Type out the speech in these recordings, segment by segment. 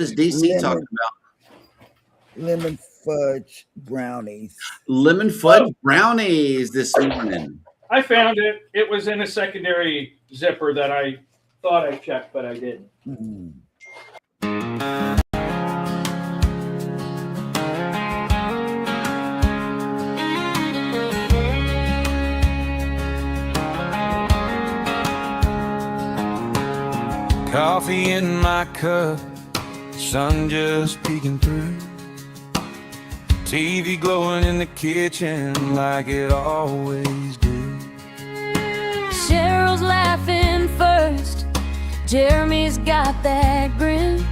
is DC talking lemon about? lemon fudge brownies. Lemon fudge brownies this morning. I found it. It was in a secondary zipper that I thought I checked, but I didn't. Mm. Coffee in my cup, sun just peeking through. TV glowing in the kitchen like it always do. Cheryl's laughing first, Jeremy's got that grin.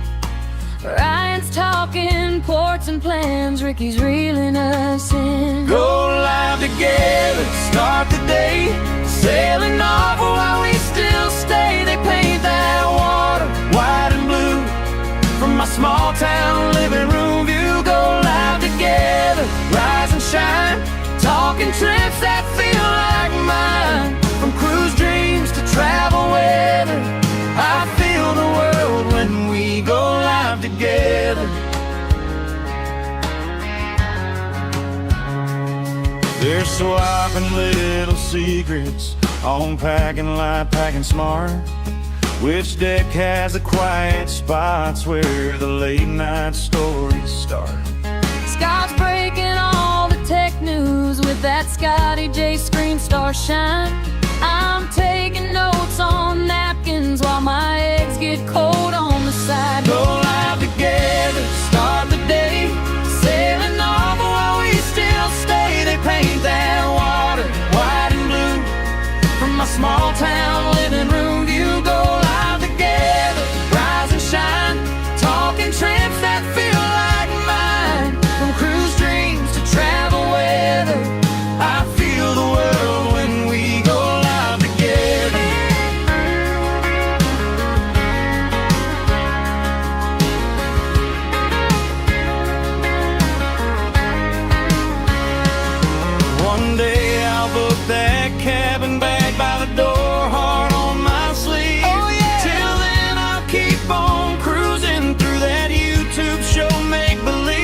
Ryan's talking ports and plans, Ricky's reeling us in. Go live together, start the day, sailing off while we still stay. They paint that water white and blue from my small town living room view. Go live together, rise and shine, talking trips that feel like mine. From cruise dreams to travel weather, I feel the world when we go live together. They're swapping little secrets on packing light, packing smart. Which deck has the quiet spots where the late night stories start? Scott's breaking all the tech news with that Scotty J screen star shine. I'm taking notes on napkins while my eggs get cold on the side. Go live together, start the day, sailing off while we still stay. They paint that water white and blue from my small town living room view. Go live together, rise and shine, talking trips that feel like mine. From cruise dreams to travel weather, I feel the world when we go live together. One day I'll book that cabin back by the door, heart on my sleeve. Oh, yeah. Till then I'll keep on cruising through that YouTube show, make believe.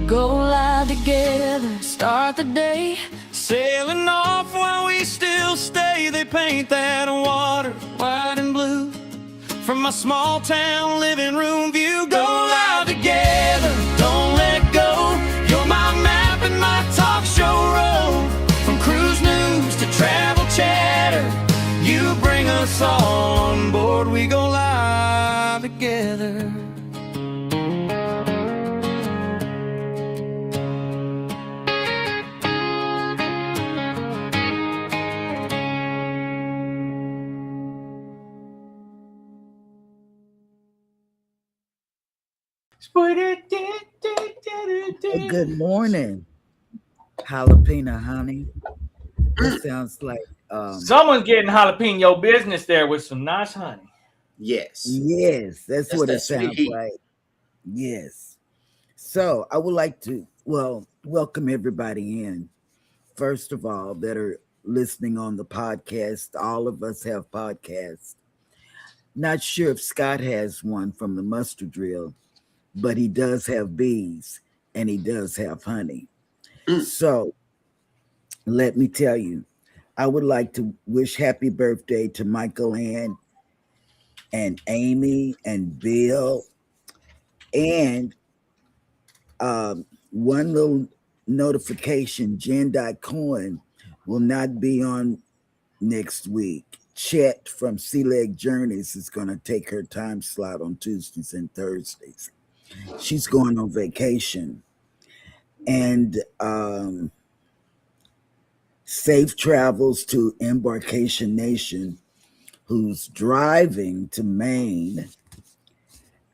Go live together, start the day, Sailing off while we still stay. They paint that water white and blue from my small town living room view. Go live together, don't let go. You're my map and my talk show road. From cruise news to travel chatter, you bring us all on board. We go live together. Good morning, jalapeno honey. That sounds like Someone's getting jalapeno business there with some nice honey. Yes. yes, that's what that it sweet sounds heat. like. Yes. So I would like to welcome everybody in. First of all, that are listening on the podcast. All of us have podcasts. Not sure if Scott has one from the mustard drill, but he does have bees and he does have honey. So let me tell you, I would like to wish happy birthday to Michael Ann and Amy and Bill. And one little notification, Jen.Cohen will not be on next week. Chet from Sea Leg Journeys is going to take her time slot on Tuesdays and Thursdays. She's going on vacation. And safe travels to Embarkation Nation, who's driving to Maine.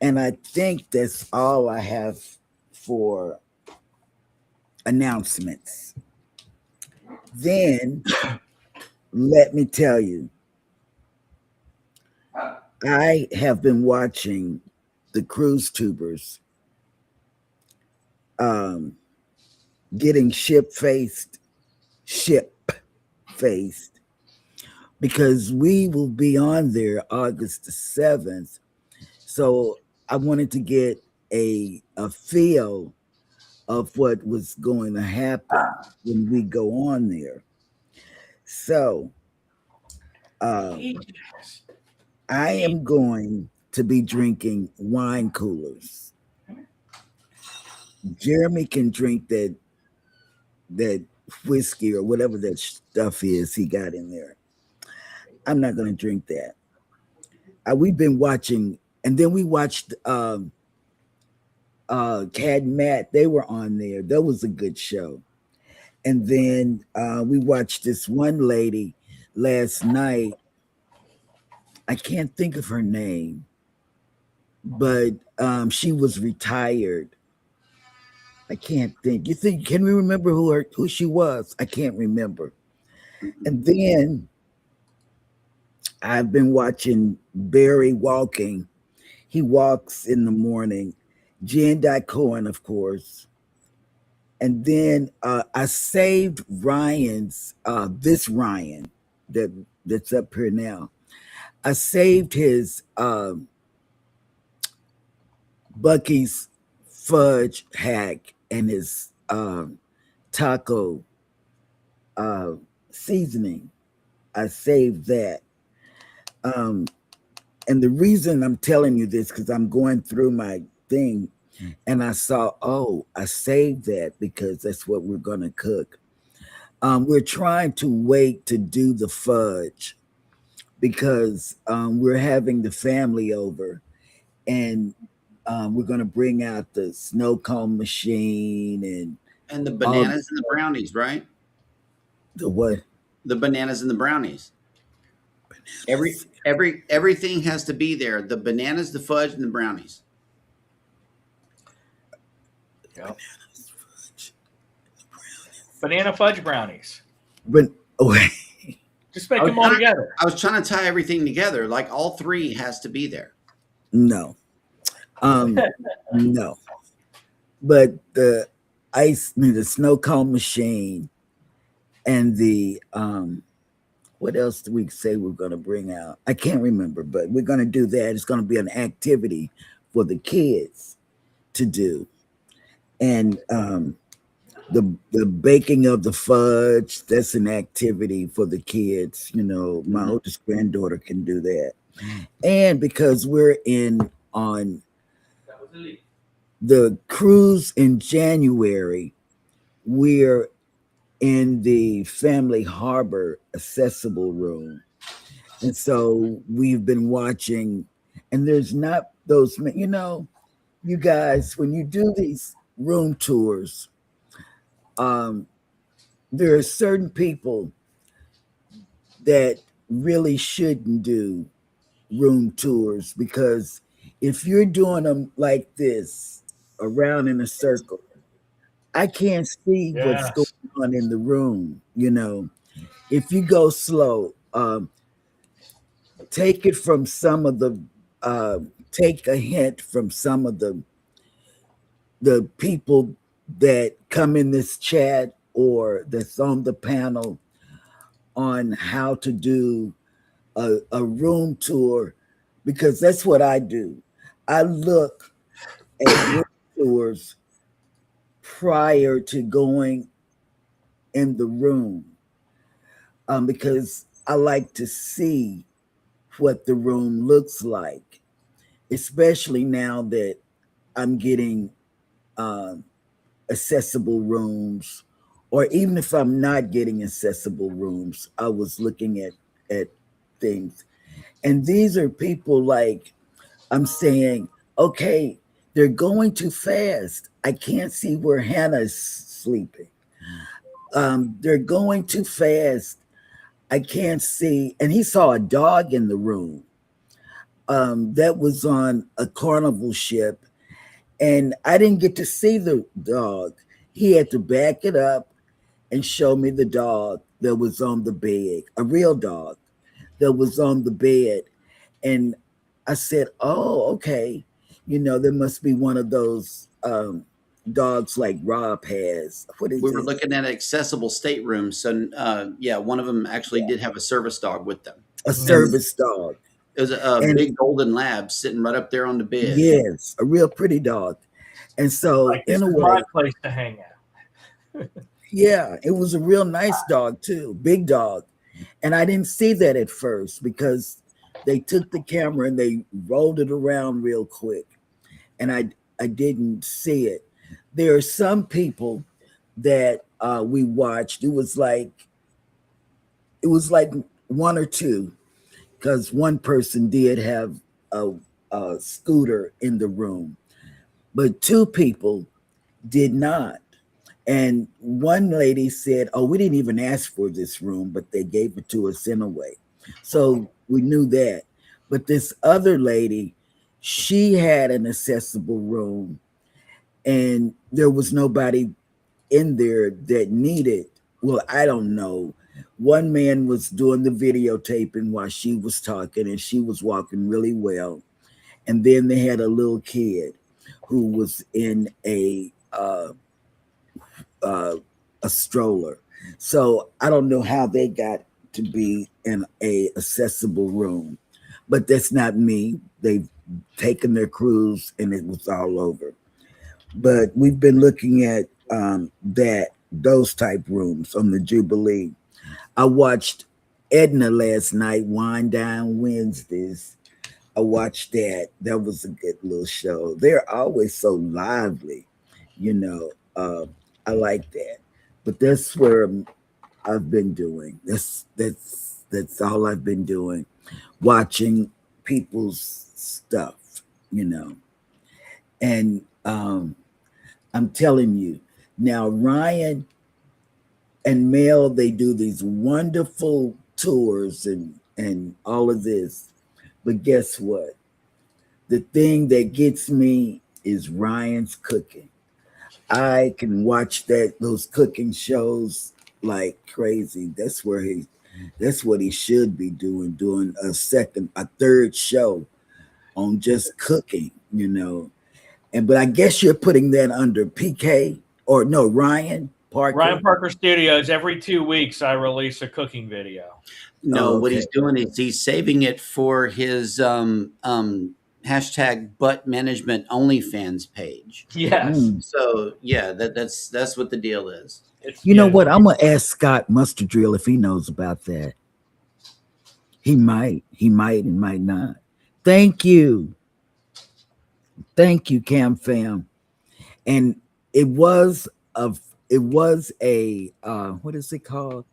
And I think that's all I have for announcements. Then let me tell you, I have been watching the cruise tubers getting ship faced because we will be on there August the 7th. So I wanted to get a feel of what was going to happen when we go on there. So I am going to be drinking wine coolers. Jeremy can drink that whiskey or whatever that stuff is he got in there. I'm not going to drink that. We've been watching, and then we watched Cad and Matt. They were on there. That was a good show. And then we watched this one lady last night. I can't think of her name, but she was retired. I can't think. Can we remember who she was? I can't remember. And then I've been watching Barry walking. He walks in the morning. Jen Cohen, of course. And then I saved Ryan's, this Ryan that's up here now. I saved his Bucky's fudge hack and his taco seasoning. I saved that. And the reason I'm telling you this, because I'm going through my thing and I saw, I saved that because that's what we're going to cook. We're trying to wait to do the fudge because we're having the family over and we're going to bring out the snow cone machine and the bananas and the brownies, right? The what? The bananas and the brownies. Everything has to be there. The bananas, the fudge, and the brownies. Yep. Banana fudge brownies. But Just make them all together. I was trying to tie everything together. Like all three has to be there. No. No. But the snow cone machine and the what else do we say we're going to bring out? I can't remember, but we're going to do that. It's going to be an activity for the kids to do. And the baking of the fudge, that's an activity for the kids. You know, my oldest granddaughter can do that. And because we're on the cruise in January, we're in the Family Harbor accessible room. And so we've been watching, and there's not those, you guys, when you do these room tours, there are certain people that really shouldn't do room tours, because if you're doing them like this around in a circle, I can't see what's going on in the room. If you go slow, take it from some of the take a hint from some of the people that come in this chat or that's on the panel on how to do a room tour, because that's what I do. I look at room tours prior to going in the room, because I like to see what the room looks like, especially now that I'm getting accessible rooms, or even if I'm not getting accessible rooms, I was looking at things. And these are people like, I'm saying, okay, they're going too fast. I can't see where Hannah's sleeping. They're going too fast. I can't see. And he saw a dog in the room that was on a Carnival ship. And I didn't get to see the dog. He had to back it up and show me the dog that was on the bed, a real dog that was on the bed. And I said, oh, okay. There must be one of those dogs like Rob has. What is We were it? looking at accessible staterooms. So, yeah, one of them actually did have a service dog with them. A service dog. It was a And big golden lab sitting right up there on the bed. yes, a real pretty dog. And so, Like, this in a is way, my place to hang out. yeah, it was a real nice dog too, big dog. And I didn't see that at first because they took the camera and they rolled it around real quick. And I didn't see it. There are some people that we watched. It was like one or two, because one person did have a scooter in the room, but two people did not. And one lady said, "Oh, we didn't even ask for this room, but they gave it to us anyway." So we knew that. But this other lady, she had an accessible room, and there was nobody in there that needed. Well, I don't know. One man was doing the videotaping while she was talking, and she was walking really well. And then they had a little kid who was in a stroller. So I don't know how they got to be in a accessible room, but that's not me. They've taken their cruise and it was all over. But we've been looking at those type rooms on the Jubilee. I watched Edna last night, Wind Down Wednesdays. I watched that. That was a good little show. They're always so lively, you know. I like that. But that's where I've been doing. That's all I've been doing. Watching people's stuff, you know. And I'm telling you, now Ryan and Mel, they do these wonderful tours and all of this. But guess what? The thing that gets me is Ryan's cooking. I can watch those cooking shows like crazy. That's what he should be doing a third show on just cooking, you know. But I guess you're putting that under PK or no, Ryan Parker. Ryan Parker Studios. Every 2 weeks, I release a cooking video. No, Oh, what okay. he's doing is he's saving it for his hashtag butt management OnlyFans page. Yes. Mm. So yeah, that's what the deal is. It's You know good. what? I'm gonna ask Scott Mustard Drill if he knows about that. He might, and might not. Thank you, Cam Fam. And it was a what is it called?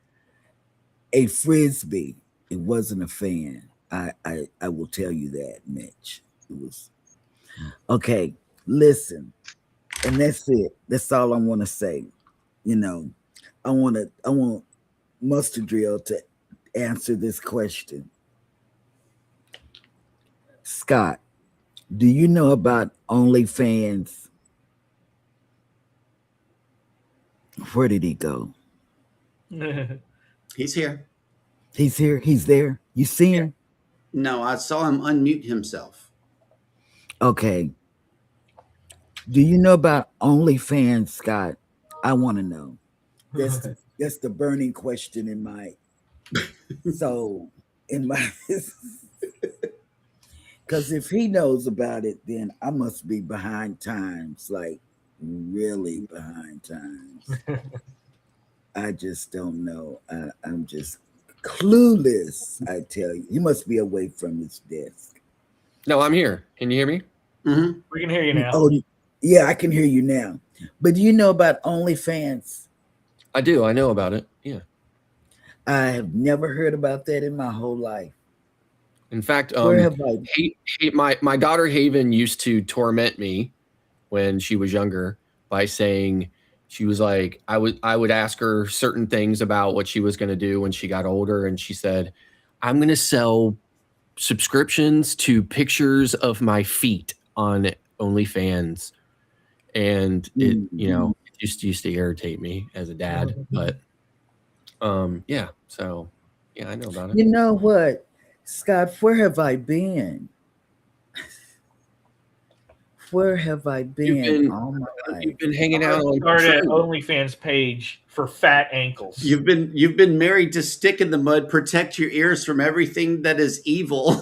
A frisbee. It wasn't a fan. I will tell you that, Mitch. It was okay. Listen, and that's it. That's all I want to say. You know, I want Mustard Drill to answer this question. Scott, do you know about OnlyFans? Where did he go? He's here. He's here. He's there. You see him? No, I saw him unmute himself. Okay. Do you know about OnlyFans, Scott? I want to know. That's the burning question in my soul. Because if he knows about it, then I must be behind times, like really behind times. I just don't know. I'm just clueless, I tell you. He must be away from his desk. No, I'm here. Can you hear me? Mm-hmm. We can hear you now. Oh, yeah, I can hear you now. But do you know about OnlyFans? I do. I know about it. Yeah. I have never heard about that in my whole life. In fact, Where have I? my daughter Haven used to torment me when she was younger by saying she was like I would ask her certain things about what she was going to do when she got older, and she said, "I'm going to sell subscriptions to pictures of my feet on OnlyFans," and it used to irritate me as a dad, but yeah, so yeah, I know about it. You know what, Scott? Where have I been? Where have I been been- all my life? You've been hanging out on Started an True. OnlyFans page for fat ankles. You've been married to stick in the mud, protect your ears from everything that is evil.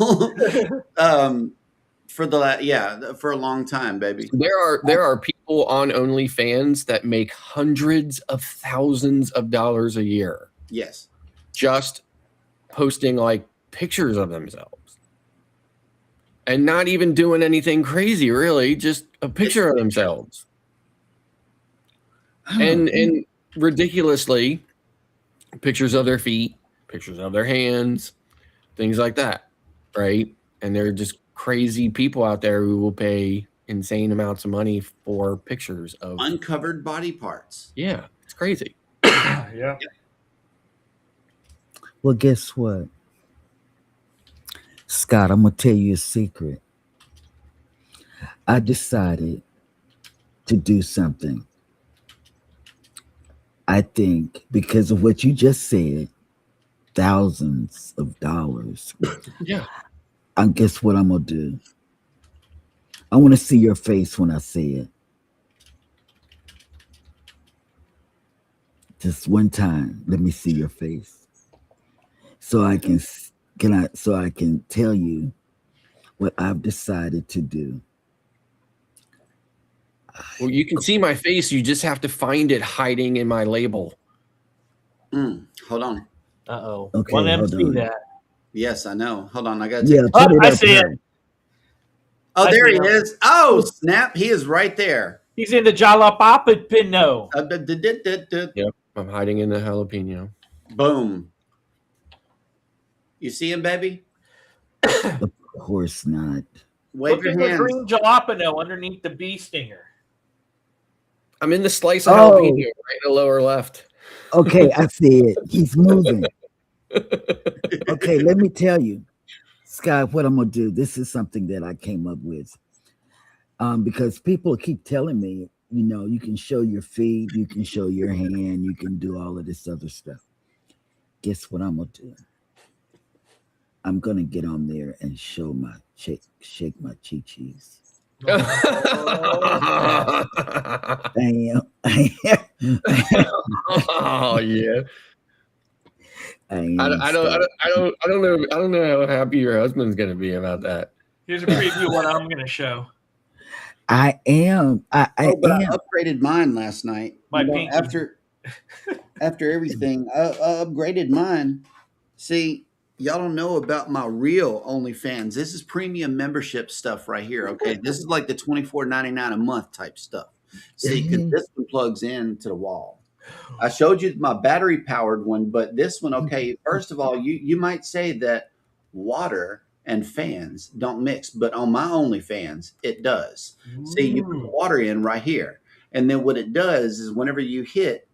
For a long time, baby. There are people on OnlyFans that make hundreds of thousands of dollars a year Yes. just posting like pictures of themselves and not even doing anything crazy, really, just a picture of themselves. And ridiculously, pictures of their feet, pictures of their hands, things like that, right? And they're just crazy people out there who will pay insane amounts of money for pictures of Uncovered body parts. yeah, it's crazy. Yeah. Well, guess what, Scott? I'm gonna tell you a secret. I decided to do something. I think because of what you just said, thousands of dollars. Yeah. I guess what I'm gonna do. I want to see your face when I say it. Just one time, let me see your face, so I can tell you what I've decided to do. Well, you can see my face. You just have to find it hiding in my label. Hold on. Uh-oh. Okay, Let them hold see on. that. Yes, I know. Hold on. I got to Yeah, take. put it I up see there. it. Oh, I there see he him. is. Oh, snap. He is right there. He's in the jalapeno. Yep. I'm hiding in the jalapeno. Boom. You see him, baby? Of course not. Wave Look your at the hands. green jalapeno underneath the bee stinger. I'm in the slice of Oh. jalapeno right in the lower left. Okay, I see it. He's moving. Okay, let me tell you, Scott, what I'm gonna do. This is something that I came up with. Because people keep telling me, you can show your feet, you can show your hand, you can do all of this other stuff. Guess what I'm gonna do? I'm gonna get on there and show my shake my chi-chis. Damn. Oh yeah. I don't know how happy your husband's gonna be about that. Here's a preview of what I'm going to show. I am. I But I am. upgraded mine last night. My You know, pinky. after everything, I upgraded mine. See, y'all don't know about my real OnlyFans. This is premium membership stuff right here. Okay, this is like the $24.99 a month type stuff. See, because this one plugs in to the wall. I showed you my battery powered one, but this one, okay. First of all, you might say that water and fans don't mix, but on my OnlyFans, it does. See, you put the water in right here, and then what it does is whenever you hit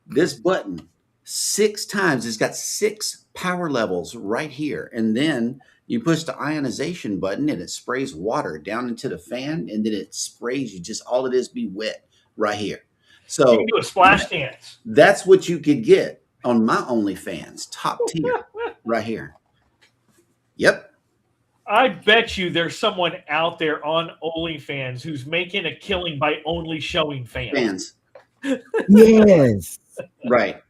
this button 6 times, it's got 6 power levels right here, and then you push the ionization button, and it sprays water down into the fan, and then it sprays you. Just all it is be wet right here. You So can do a splash dance. that's what you could get on my OnlyFans, top tier, right here. Yep. I bet you there's someone out there on OnlyFans who's making a killing by only showing fans. Fans. Yes. Right.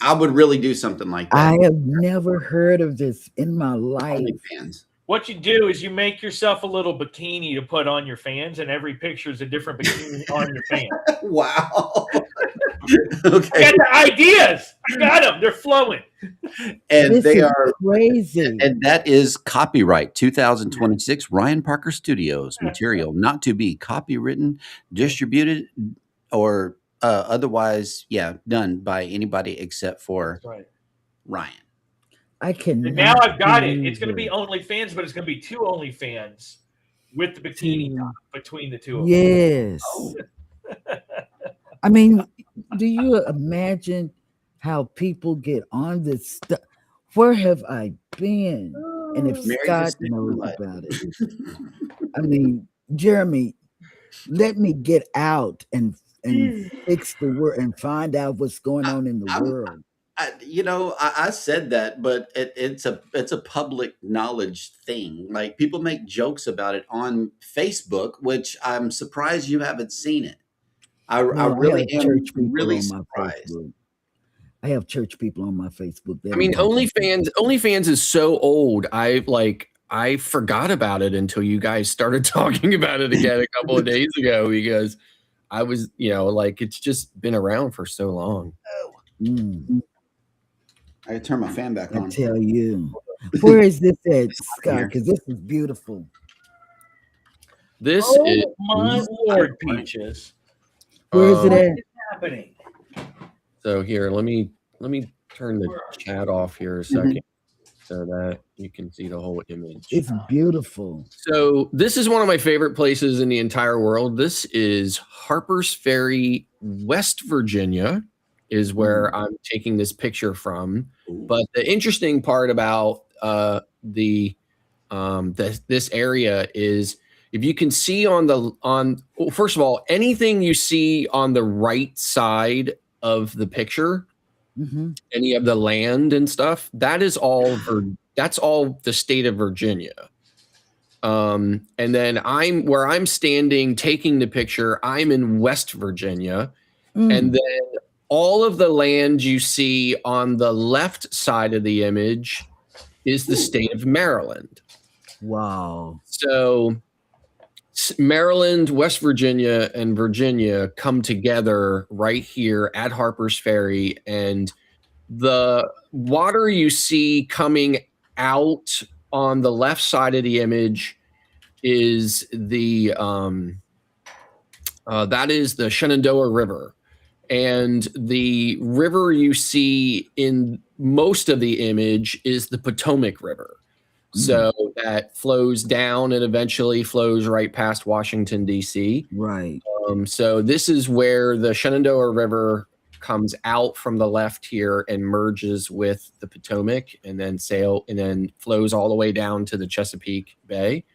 I would really do something like that. I have never heard of this in my life. OnlyFans. What you do is you make yourself a little bikini to put on your fans, and every picture is a different bikini on your fan. Wow. I Okay. got the ideas. I got them. They're flowing. And This they is are, crazy. and that is copyright 2026 Ryan Parker Studios material, not to be copywritten, distributed, or otherwise, done by anybody except for Right. Ryan. I can. And now I've got it. It's going to be OnlyFans, but it's going to be 2 OnlyFans with the bikini top between the two of them. Yes. I mean, do you imagine how people get on this stuff? Where have I been? And if Married to Scott Stick knows Mud. about it, I mean, Jeremy, let me get out and fix the world and find out what's going on in the world. I said that, but it's a public knowledge thing. Like people make jokes about it on Facebook, which I'm surprised you haven't seen it. I No, I really have am church people really on my surprised. Facebook. I have church people on my Facebook. They I mean, don't know. OnlyFans is so old. I forgot about it until you guys started talking about it again a couple of days ago because I was, like it's just been around for so long. Mm, I gotta turn my fan back I on. tell you. Where is this at, Scott? Here. Because this is beautiful. This is Oh my Lord, Peaches. Where is it um, at? What's happening? so here, let me turn the chat off here a second so that you can see the whole image. It's beautiful. So this is one of my favorite places in the entire world. This is Harper's Ferry, West Virginia, is where I'm taking this picture from. But the interesting part about this area is if you can see first of all, anything you see on the right side of the picture, any of the land and stuff, that's all the state of Virginia. And then where I'm standing taking the picture, I'm in West Virginia. And then all of the land you see on the left side of the image is the state of Maryland. Wow. So Maryland, West Virginia, and Virginia come together right here at Harper's Ferry, and the water you see coming out on the left side of the image is that is the Shenandoah River, and the river you see in most of the image is the Potomac River. So that flows down and eventually flows right past Washington, D.C. Right. So this is where the Shenandoah River comes out from the left here and merges with the Potomac and then flows all the way down to the Chesapeake Bay.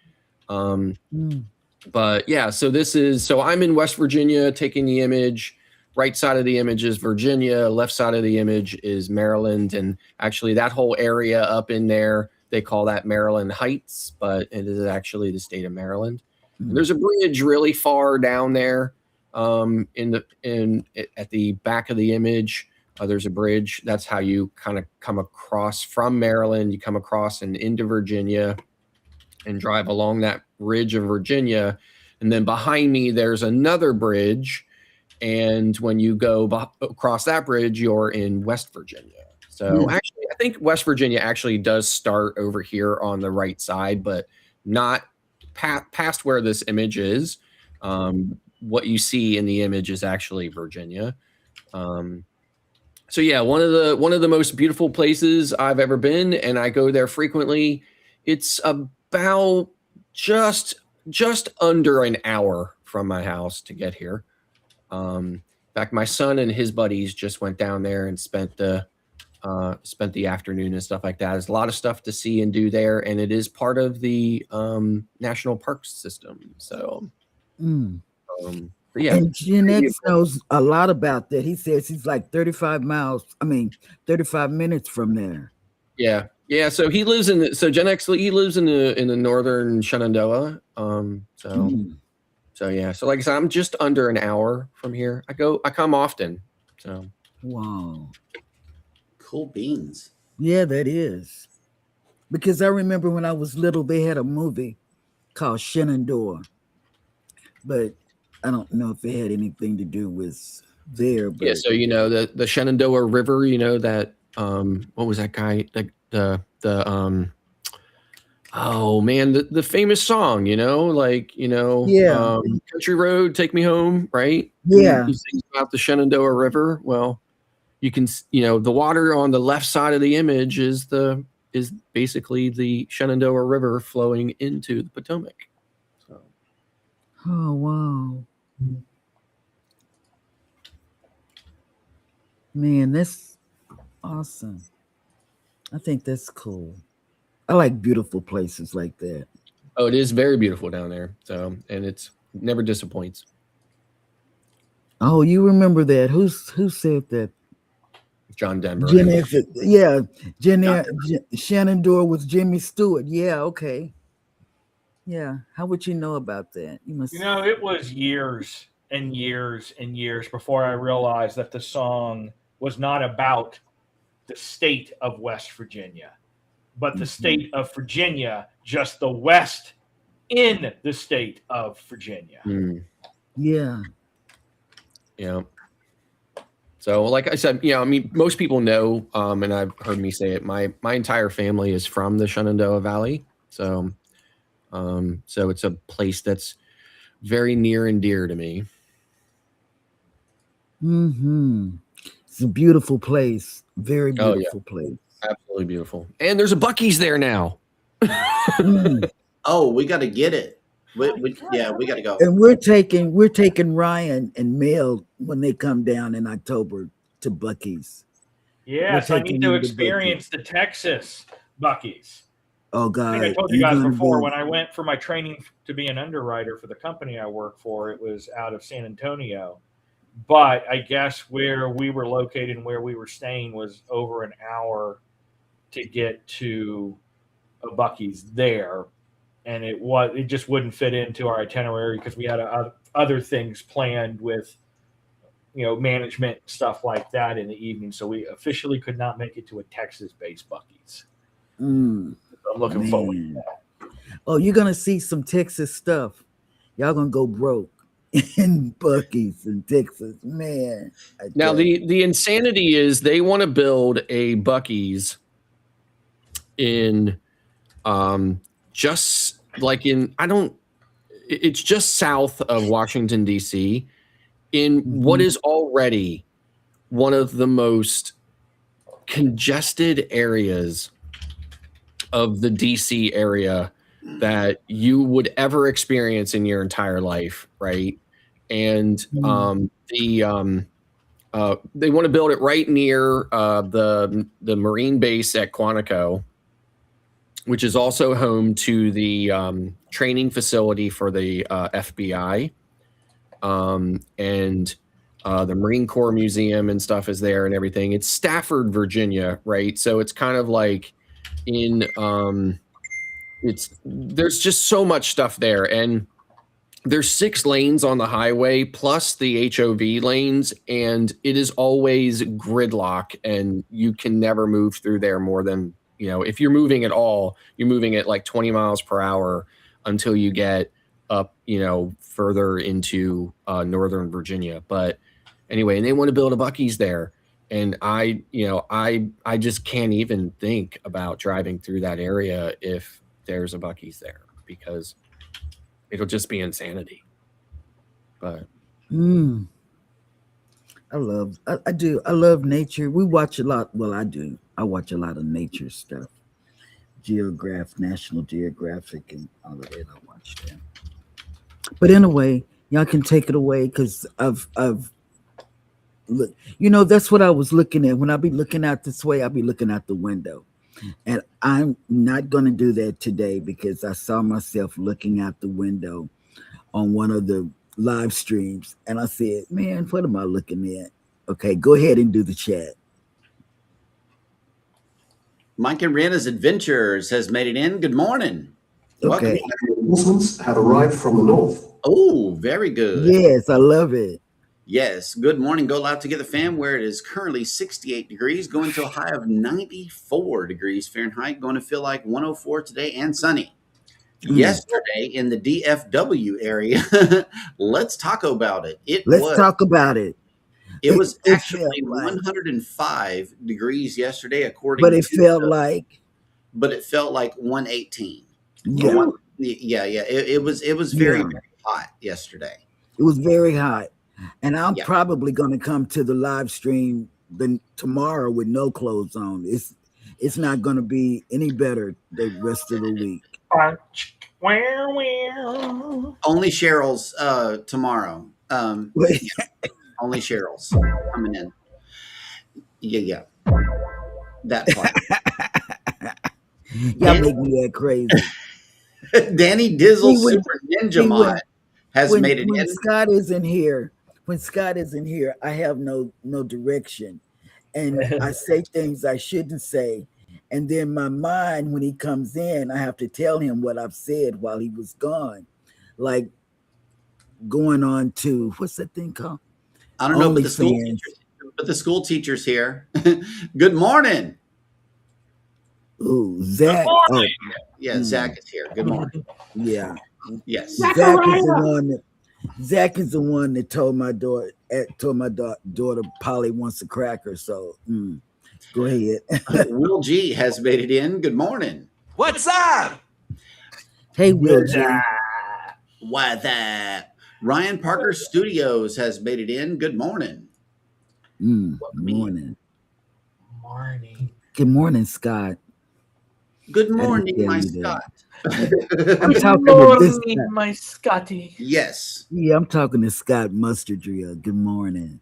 But yeah, so I'm in West Virginia taking the image. Right side of the image is Virginia. Left side of the image is Maryland. And actually that whole area up in there, they call that Maryland Heights, but it is actually the state of Maryland. And there's a bridge really far down there at the back of the image. There's a bridge. That's how you kind of come across from Maryland. You come across and into Virginia and drive along that ridge of Virginia. And then behind me, there's another bridge. And when you go across that bridge, you're in West Virginia. So actually, I think West Virginia actually does start over here on the right side, but not past where this image is. What you see in the image is actually Virginia. So yeah, one of the most beautiful places I've ever been, and I go there frequently. It's about just under an hour from my house to get here. In fact, my son and his buddies just went down there and spent the afternoon and stuff like that. There's a lot of stuff to see and do there, and it is part of the national parks system. So, but yeah. And Gen X knows a lot about that. He says he's like 35 minutes from there. Yeah. Yeah. So he lives so Gen X, he lives in the northern Shenandoah. So yeah. So like I said, I'm just under an hour from here. I come often. So wow. Cool beans. Yeah, that is. Because I remember when I was little, they had a movie called Shenandoah. But I don't know if it had anything to do with there. But yeah, so the Shenandoah River, that what was that guy? Oh man, the famous song, Country Road, Take Me Home, right? Yeah. He sings about the Shenandoah River. Well, you can, the water on the left side of the image is basically the Shenandoah River flowing into the Potomac. So. Oh wow. Man, that's awesome. I think that's cool. I like beautiful places like that. Oh, it is very beautiful down there. So, and it's never disappoints. Oh, you remember that? Who said that? John Denver. Shenandoah was Jimmy Stewart. Yeah, okay. Yeah, how would you know about that? You must. It was years and years and years before I realized that the song was not about the state of West Virginia, but the state of Virginia, just the West in the state of Virginia. Yeah. Yeah. So, like I said, I mean, most people know, and I've heard me say it. My entire family is from the Shenandoah Valley, so it's a place that's very near and dear to me. It's a beautiful place. Very beautiful place. Absolutely beautiful. And there's a Buc-ee's there now. Oh, we got to get it. We got to go. And we're taking Ryan and Mel when they come down in October to Buc-ee's. Yes, I need to experience the Texas Buc-ee's. Oh God! I think I told you guys before when I went for my training to be an underwriter for the company I work for. It was out of San Antonio, but I guess where we were located and where we were staying was over an hour to get to a Buc-ee's there, and it just wouldn't fit into our itinerary because we had other things planned with management stuff like that in the evening, so we officially could not make it to a Texas-based Buc-ee's. I'm looking forward to that. Oh, you're gonna see some Texas stuff. Y'all gonna go broke in Buc-ee's in Texas, man. Now the insanity is they want to build a Buc-ee's in just like it's just south of Washington D.C. in what is already one of the most congested areas of the DC area that you would ever experience in your entire life, right? And they want to build it right near the Marine base at Quantico, which is also home to the training facility for the FBI, and the Marine Corps Museum and stuff is there and everything. It's Stafford, Virginia, right? So it's kind of like there's just so much stuff there, and there's 6 lanes on the highway plus the HOV lanes, and it is always gridlock, and you can never move through there more than, if you're moving at all, you're moving at like 20 miles per hour until you get up, further into Northern Virginia. But anyway, and they want to build a Buc-ee's there. And I just can't even think about driving through that area if there's a Buc-ee's there, because it'll just be insanity. But I love nature. We watch a lot. Well, I do. I watch a lot of nature stuff. National Geographic and all of that. I watch them. But anyway, y'all can take it away because I've look, that's what I was looking at. When I be looking out this way, I'll be looking out the window. And I'm not going to do that today because I saw myself looking out the window on one of the live streams. And I said, man, what am I looking at? Okay, go ahead and do the chat. Mike and Rihanna's Adventures has made it in. Good morning. Okay. Muslims have arrived from the north. Oh, very good. Yes, I love it. Yes. Good morning. Go Loud Together fam, where it is currently 68 degrees, going to a high of 94 degrees Fahrenheit, going to feel like 104 today and sunny. Yesterday in the DFW area, let's talk about it. Let's talk about it. It was actually 105 degrees yesterday, but it felt like 118. Yeah. It was very, very hot yesterday. It was very hot. And I'm probably going to come to the live stream tomorrow with no clothes on. It's not going to be any better the rest of the week. Only Cheryl's tomorrow. Only Cheryl's coming in. Yeah. That part. Y'all make me that crazy. Danny Dizzle Super Ninja Mod has made it in. When Scott is in here, I have no direction. and I say things I shouldn't say. And then my mind, when he comes in, I have to tell him what I've said while he was gone. Like going on to, what's that thing called? I don't know, but OnlyFans. the school teacher's here. Good morning. Ooh, Zach. Oh, Yeah, Zach is here. Good morning. yeah. Yes. Zach is the one that told my daughter Polly wants a cracker. So go ahead. Will G has made it in. Good morning. What's up? Hey, Will G. Why that? Ryan Parker Studios has made it in. Good morning. Morning. Morning. Good morning, Scott. Good morning, tell my you that. Scott. I'm talking to this guy. my Scotty. Yes. Yeah, I'm talking to Scott Mustardria. Good morning.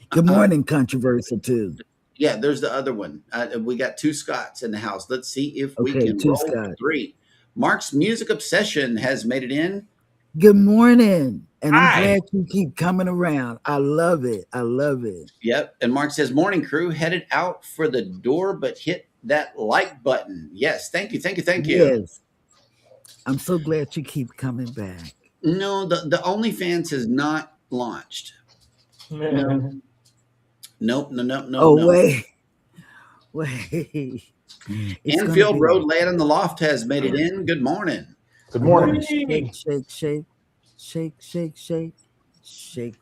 Good morning, controversial too. Yeah, there's the other one. We got 2 Scotts in the house. Let's see if we Okay, can 2 roll Scott. 3. Mark's Music Obsession has made it in. Good morning. And I'm Hi. glad you keep coming around. I love it. I love it. Yep. And Mark says, morning crew, headed out for the door, but hit that like button. Yes. Thank you. Thank you. Thank you. Yes. I'm so glad you keep coming back. No, the OnlyFans has not launched. No. Nope. No. Oh, wait. It's gonna Anfield be- Road Lad in the Loft has made it in. Good morning. Good morning. Shake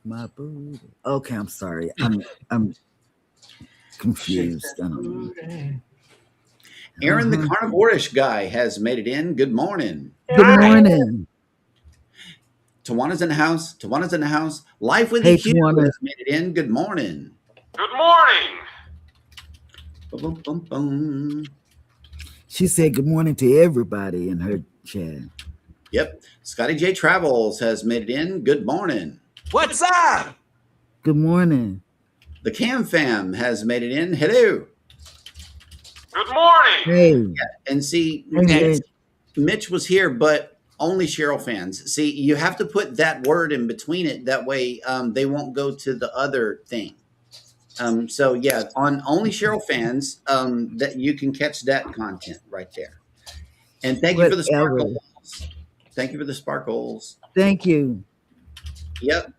my booty. Okay, I'm sorry. I'm confused. I don't know. Aaron the Carnivorish guy has made it in. Good morning. Good morning. Tawana's in the house. Tawana's in the house. Life with Hey, Hugh Tawana. has made it in. Good morning. Good morning. Boom, boom, boom. She said good morning to everybody in her chat. Yep. Scotty J Travels has made it in. Good morning. What's up? Good morning. The Cam Fam has made it in. Hello. Good morning. Hey. And see, Hey. Mitch was here, but only Cheryl fans. See, you have to put that word in between it. That way they won't go to the other thing. So, yeah, on only Cheryl fans, that you can catch that content right there. And thank you for the Whatever. sparkles. Thank you for the sparkles. Thank you. Yep.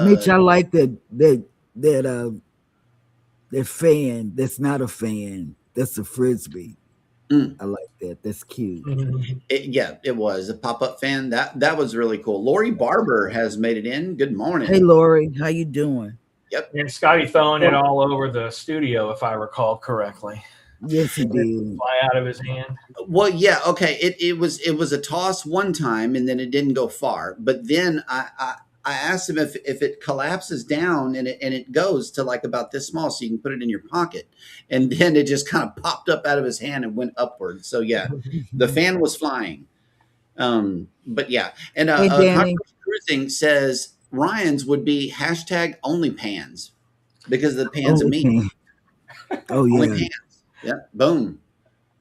Mitch, I like that fan. That's not a fan. That's a frisbee. I like that. That's cute. It was a pop-up fan. That was really cool. Lori Barber has made it in. Good morning. Hey, Lori, how you doing? Yep. And Scotty throwing it all over the studio, if I recall correctly. Yes, he did. Fly out of his hand. Well, yeah, okay. It was a toss one time, and then it didn't go far. But then I asked him if it collapses down and it goes to like about this small, so you can put it in your pocket, and then it just kind of popped up out of his hand and went upward. So yeah, the fan was flying. But yeah, and Hey, Danny. Cruising says Ryan's would be #OnlyPans because of the pans of meat. Oh yeah. OnlyPans. Yeah, boom.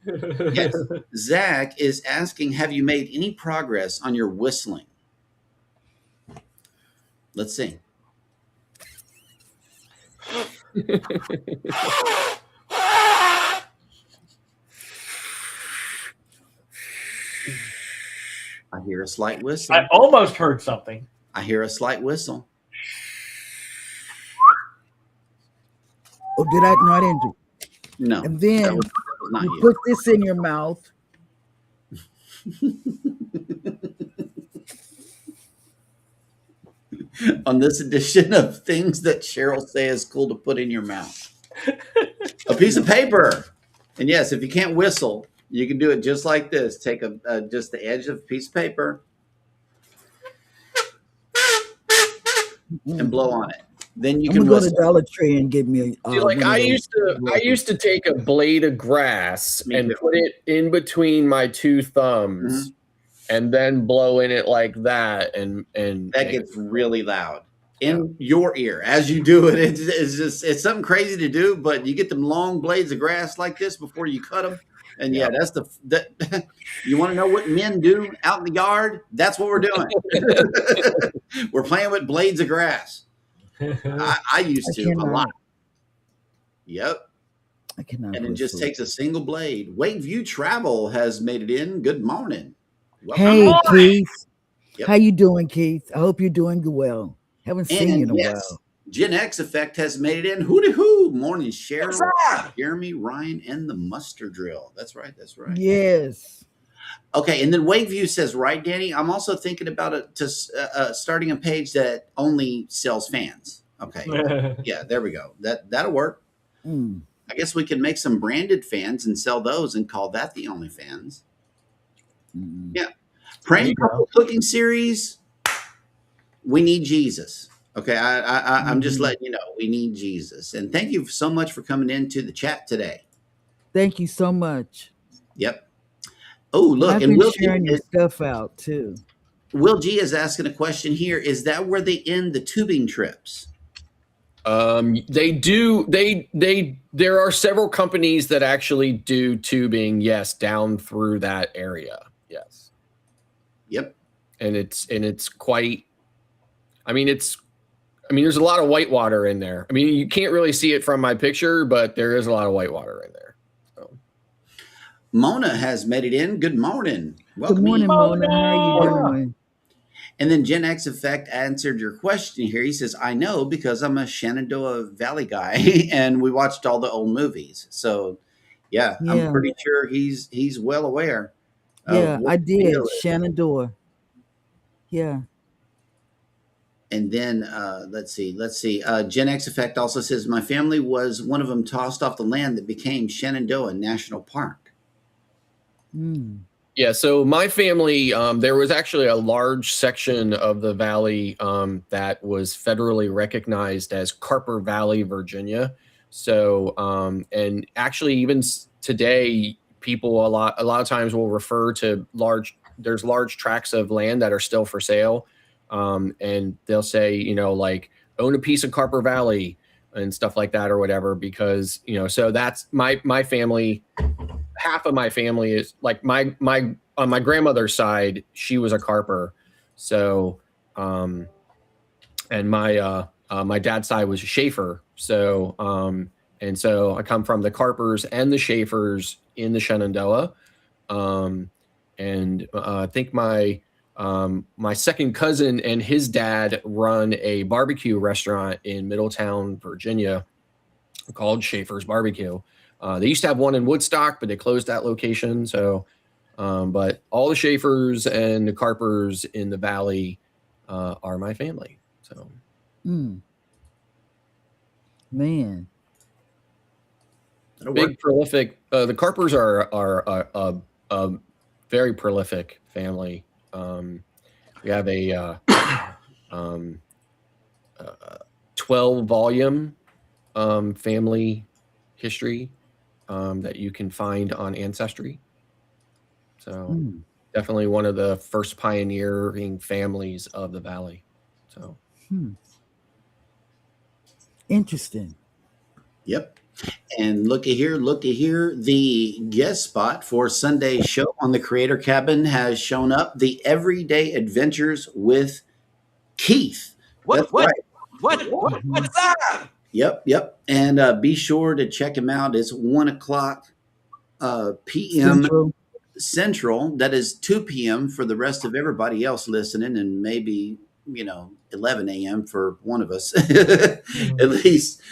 Yes. Zach is asking, have you made any progress on your whistling? Let's see. I hear a slight whistle. I almost heard something. I hear a slight whistle. Oh, did I not enter? No. And then that was not you you. put this in your mouth. On this edition of things that Cheryl say is cool to put in your mouth. A piece of paper. And yes, if you can't whistle, you can do it just like this. Take just the edge of a piece of paper and blow on it. Then you I'm can gonna go to whistle. Dollar Tree and get me See, like one of I those. used to take a blade of grass Me and too. put it in between my 2 thumbs and then blow in it like that and That gets really loud in your ear as you do it. It's something crazy to do, but you get them long blades of grass like this before you cut them. And yeah, that's that. You want to know what men do out in the yard? That's what we're doing. We're playing with blades of grass. I used I to a cannot. lot. Yep. I cannot. And go it just to sleep. takes a single blade. Wakeview Travel has made it in. Good morning. Welcome. Hey, Keith. Yep. How you doing, Keith? I hope you're doing well. Haven't seen you in And a yes, while. Gen X Effect has made it in. Hooty hoo. Morning, Cheryl, Jeremy, Ryan, and the Muster Drill. That's right. That's right. Yes. Okay. And then Wakeview says, right, Danny? I'm also thinking about it to starting a page that only sells fans. Okay. Yeah, there we go. That'll work. Mm. I guess we could make some branded fans and sell those and call that the OnlyFans. Mm. Yeah. There Praying you go. Purple Cooking Series. We need Jesus. Okay. I'm just Mhm. letting you know we need Jesus. And thank you so much for coming into the chat today. Thank you so much. Yep. Oh, And look. I've And been Will sharing your G, stuff out too. Will G is asking a question here. Is that where they end the tubing trips? They do. There are several companies that actually do tubing. Yes, down through that area. Yes, Yep. and it's quite. I mean, there's a lot of whitewater in there. I mean, you can't really see it from my picture, but there is a lot of whitewater in there. So. Mona has made it in. Good morning. Welcome Good morning, in. Mona. How you Mona. doing? And then Gen X Effect answered your question here. He says, I know because I'm a Shenandoah Valley guy and we watched all the old movies. So yeah, Yeah. I'm pretty sure he's well aware. of Yeah, what I the did. deal is. Shenandoah. Yeah. And then let's see. Gen X Effect also says, my family was one of them tossed off the land that became Shenandoah National Park. Mm. Yeah, so my family, there was actually a large section of the valley that was federally recognized as Carper Valley, Virginia. So, and actually, even today, people a lot of times will refer to there's large tracts of land that are still for sale, and they'll say, like own a piece of Carper Valley and stuff like that or whatever, because so that's my family. Half of my family is like my on my grandmother's side, she was a Carper. So, and my dad's side was a Schaefer. So, and so I come from the Carpers and the Schaefers in the Shenandoah. And I think my second cousin and his dad run a barbecue restaurant in Middletown, Virginia, called Schaefer's Barbecue. They used to have one in Woodstock, but they closed that location. So, but all the Schaefers and the Carpers in the valley are my family. So, Man, That'll big work. prolific. The Carpers are a very prolific family. We have a 12-volume family history that you can find on Ancestry. So definitely one of the first pioneering families of the valley. So interesting. Yep. And looky here. The guest spot for Sunday's show on the Creator Cabin has shown up. The Everyday Adventures with Keith. That's right. What's that? Yep. And be sure to check him out. It's 1:00 p.m. Central. That is 2 p.m. for the rest of everybody else listening, and maybe 11 a.m. for one of us at least.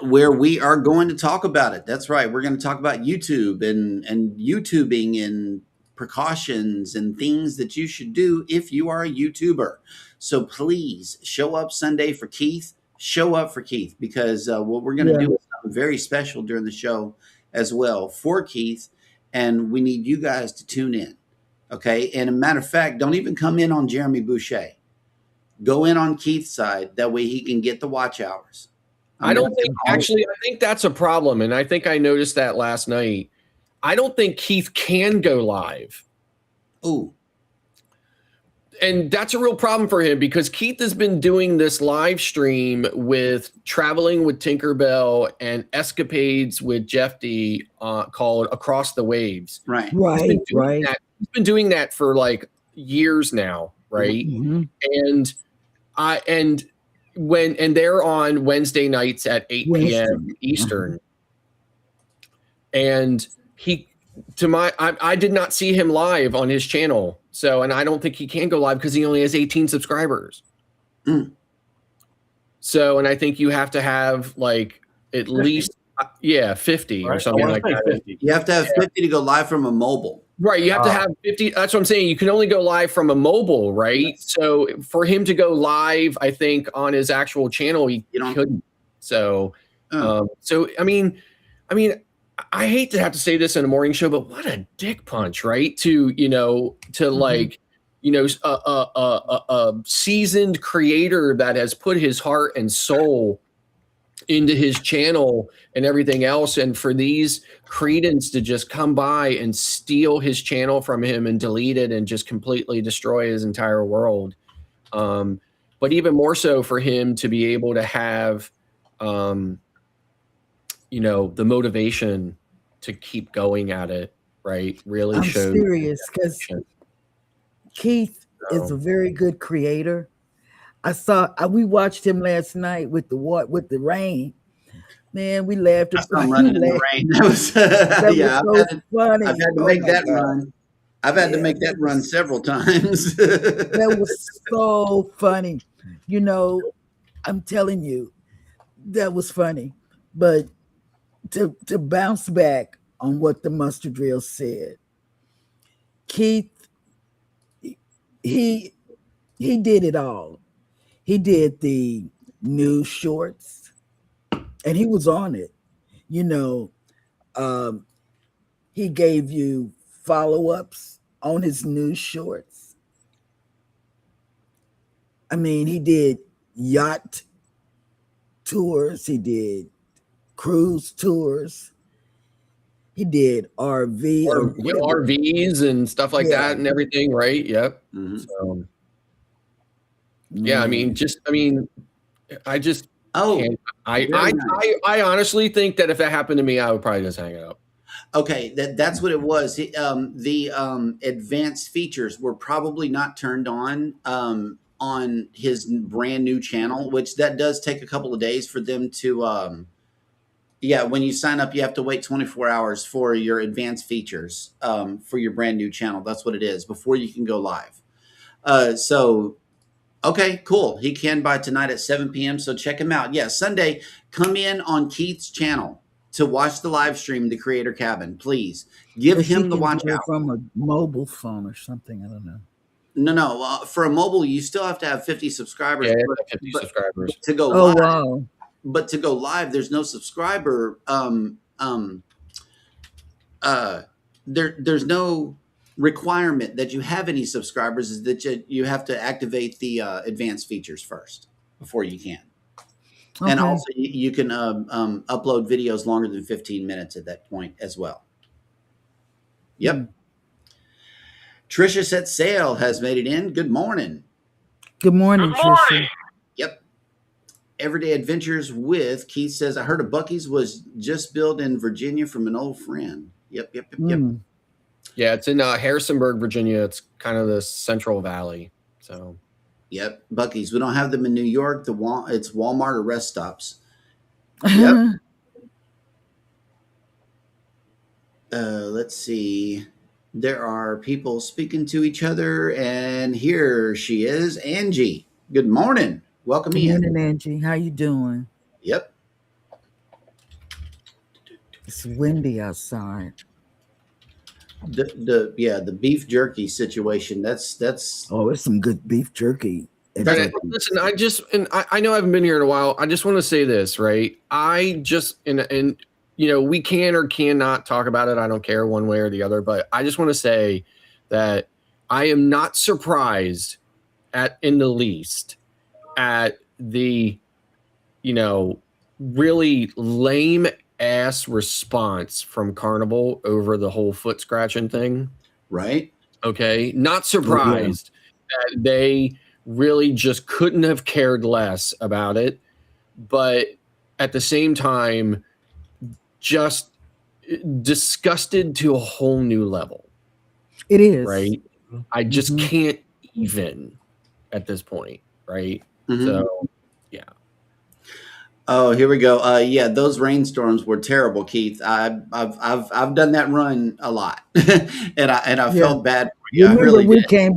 Where we are going to talk about it. That's right. We're going to talk about YouTube and YouTubing and precautions and things that you should do if you are a YouTuber. So please show up Sunday for Keith. Show up for Keith, because what we're going to do is something very special during the show as well for Keith. And we need you guys to tune in. Okay. And a matter of fact, don't even come in on Jeremy Boucher. Go in on Keith's side. That way he can get the watch hours. I think that's a problem. And I think I noticed that last night. I don't think Keith can go live. Ooh. And that's a real problem for him, because Keith has been doing this live stream with Traveling with Tinkerbell and Escapades with Jeff D called Across the Waves. Right. He's been doing that for like years now. Right. Mm-hmm. And and they're on Wednesday nights at 8 p.m. Wednesday. Eastern. And I did not see him live on his channel. So, and I don't think he can go live because he only has 18 subscribers. Mm. So, and I think you have to have like at 50. least 50 or Right? something I wanna like say that. 50. You have to have 50 to go live from a mobile. Right. You have to have 50. That's what I'm saying. You can only go live from a mobile, right? So for him to go live, I think on his actual channel, he couldn't. So, I mean, I hate to have to say this in a morning show, but what a dick punch, right? To like, a seasoned creator that has put his heart and soul into his channel and everything else, and for these credence to just come by and steal his channel from him and delete it and just completely destroy his entire world. But even more so for him to be able to have the motivation to keep going at it, right? Really I'm shows serious because Keith is a very good creator. We watched him last night with the rain. Man, we laughed. I'm running in the rain. That was, so funny. I've had to make that run. I've had to make that run several times. That was so funny. I'm telling you, that was funny. But to bounce back on what the Mustard Drill said, Keith, he did it all. He did the news shorts, and he was on it. He gave you follow-ups on his news shorts. I mean, he did yacht tours. He did cruise tours. He did RVs and stuff like that and everything, right? Yep. Mm-hmm. So, yeah, I honestly think that if that happened to me, I would probably just hang it up. Okay, that's what it was. The advanced features were probably not turned on his brand new channel, which that does take a couple of days for them to. When you sign up, you have to wait 24 hours for your advanced features for your brand new channel. That's what it is before you can go live. Okay, cool. He can by tonight at 7 p.m. So check him out. Yeah, Sunday, come in on Keith's channel to watch the live stream, The Creator Cabin. Please give him the watch out. From a mobile phone or something. I don't know. No. For a mobile, you still have to have 50 subscribers. Yeah, 50 subscribers to go live. Wow. But to go live, there's no subscriber. There's no requirement that you have any subscribers. Is that you have to activate the advanced features first before you can. Okay. And also you can upload videos longer than 15 minutes at that point as well. Yep. Trisha Set Sail has made it in. Good morning. Good morning, Trisha. Yep. Everyday Adventures with Keith says, I heard a Buc-ee's was just built in Virginia from an old friend. Yep. Yeah, it's in Harrisonburg, Virginia. It's kind of the Central Valley. So, yep, Buc-ee's. We don't have them in New York. It's Walmart or rest stops. Yep. Let's see. There are people speaking to each other, and here she is, Angie. Good morning. Welcome in. Good morning, Angie. How you doing? Yep. It's windy outside. The beef jerky situation. That's it's some good beef jerky. Listen, I know I haven't been here in a while. I just want to say this, right? I just and we can or cannot talk about it. I don't care one way or the other, but I just want to say that I am not surprised in the least at the really lame ass response from Carnival over the whole foot scratching thing. Right. Okay. Not surprised that they really just couldn't have cared less about it. But at the same time, just disgusted to a whole new level. It is. Right. I just can't even at this point. Right. Mm-hmm. So Yeah. Oh, here we go. Yeah, those rainstorms were terrible, Keith. I've done that run a lot, and I Yeah. felt bad for you. I Remember, really we did. came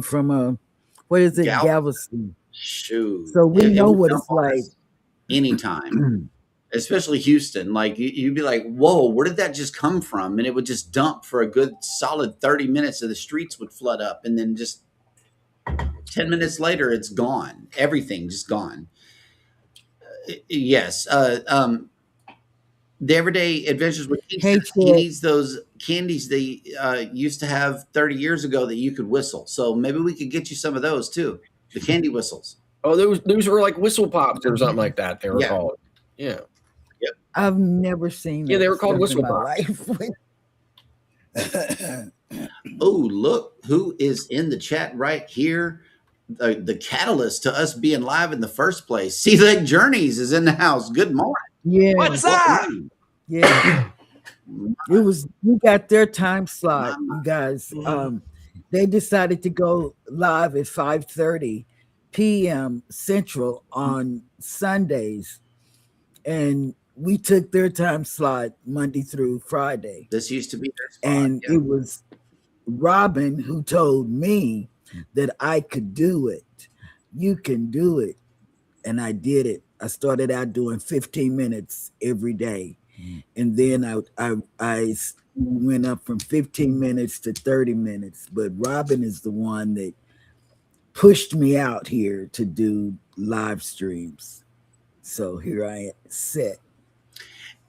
from what is it, Gal, Galveston? shoot, So we it know would what dump it's on like. us anytime, especially Houston. Like you'd be like, "Whoa, where did that just come from?" And it would just dump for a good solid 30 minutes, and the streets would flood up, and then just 10 minutes later, it's gone. Everything just gone. Yes. The Everyday Adventures with Keith Hey, says he Chad. needs those candies they used to have 30 years ago that you could whistle. So maybe we could get you some of those too. The candy whistles. Oh, those were like whistle pops or something like that. They were Yeah. called. Yeah. I've never seen Yeah, that they were called stuff whistle in my pops. life. Oh, look who is in the chat right here. The catalyst to us being live in the first place. Sea Lake Journeys is in the house. Good morning. Yeah, What's up? yeah. It was, we got their time slot, My, you guys. They decided to go live at 5:30 p.m. Central on Sundays, and we took their time slot Monday through Friday. This used to be their spot. And yeah. it was Robin who told me that I could do it. You can do it. And I did it. I started out doing 15 minutes every day. And then I went up from 15 minutes to 30 minutes. But Robin is the one that pushed me out here to do live streams. So here I sit.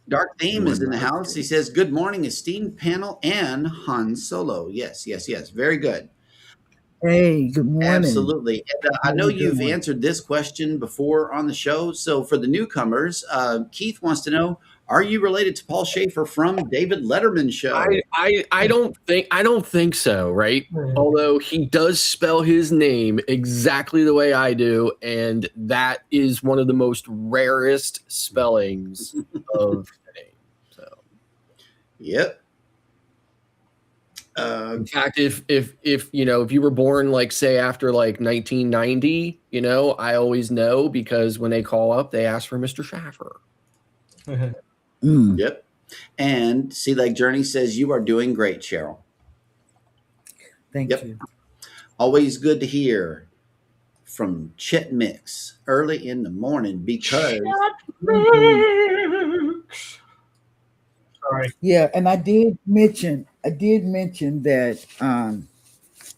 Dark Theme is in the house. He says, "Good morning, esteemed panel and Han Solo." Yes, yes, yes. Very good. Hey, good morning. Absolutely. And, I How know you you've doing? answered this question before on the show. So for the newcomers, Keith wants to know, are you related to Paul Schaefer from David Letterman show? I don't think so, right? Although he does spell his name exactly the way I do, and that is one of the most rarest spellings of the name. So Yep. in fact, if you know, if you were born like say after like 1990, you know, I always know because when they call up, they ask for Mr. Schaffer. Yep. And Sea Lake Journey says, "You are doing great, Cheryl. Thank Yep. you. Always good to hear from Chet Mix early in the morning because Sorry. Yeah, and I did mention that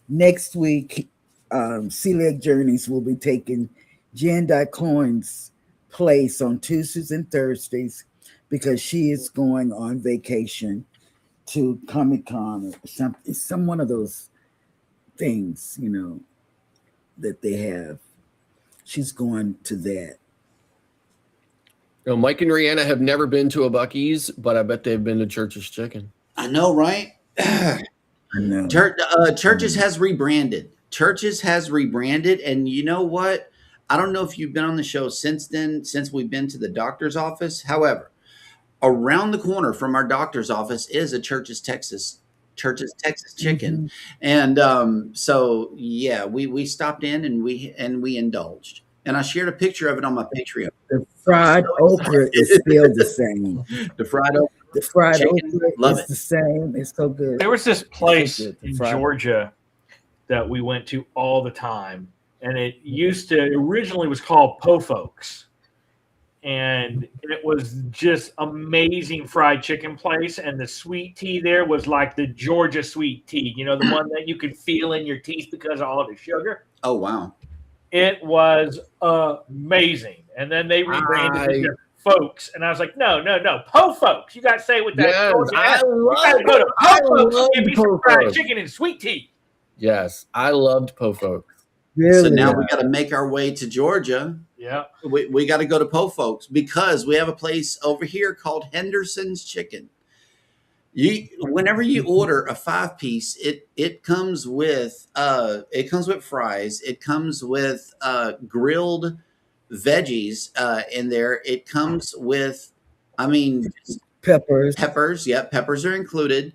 next week Sea Lake Journeys will be taking Jan Coin's place on Tuesdays and Thursdays because she is going on vacation to Comic-Con or something, some one of those things, you know, that they have. She's going to that. You know, Mike and Rihanna have never been to a Buc-ee's, but I bet they've been to Church's Chicken. I know, right? I know. Churches has rebranded. Churches has rebranded, and you know what? I don't know if you've been on the show since then, since we've been to the doctor's office. However, around the corner from our doctor's office is a Church's Texas Chicken, and so yeah, we stopped in and we indulged, and I shared a picture of it on my Patreon. The fried okra is still the same. The fried okra. The fried Chicken, okra love is it. the same. It's so good. There was this place good. The in fried- Georgia that we went to all the time, and it originally was called Po Folks, and it was just amazing fried chicken place. And the sweet tea there was like the Georgia sweet tea, you know, the one that you could feel in your teeth because of all the sugar. Oh wow! It was amazing. And then they rebranded it to Folks, and I was like, no, Po Folks. You got to say it with that. Yes, Georgia I accent. You love got to go to I Po Folks love and give me some Po fried Folks. chicken and sweet tea. Yes, I loved Po Folks. Really? So now we got to make our way to Georgia. Yeah. We got to go to Po Folks because we have a place over here called Henderson's Chicken. Whenever you order a 5-piece, it comes with fries. It comes with grilled veggies in there. It comes with, Peppers. peppers. Yeah, peppers are included.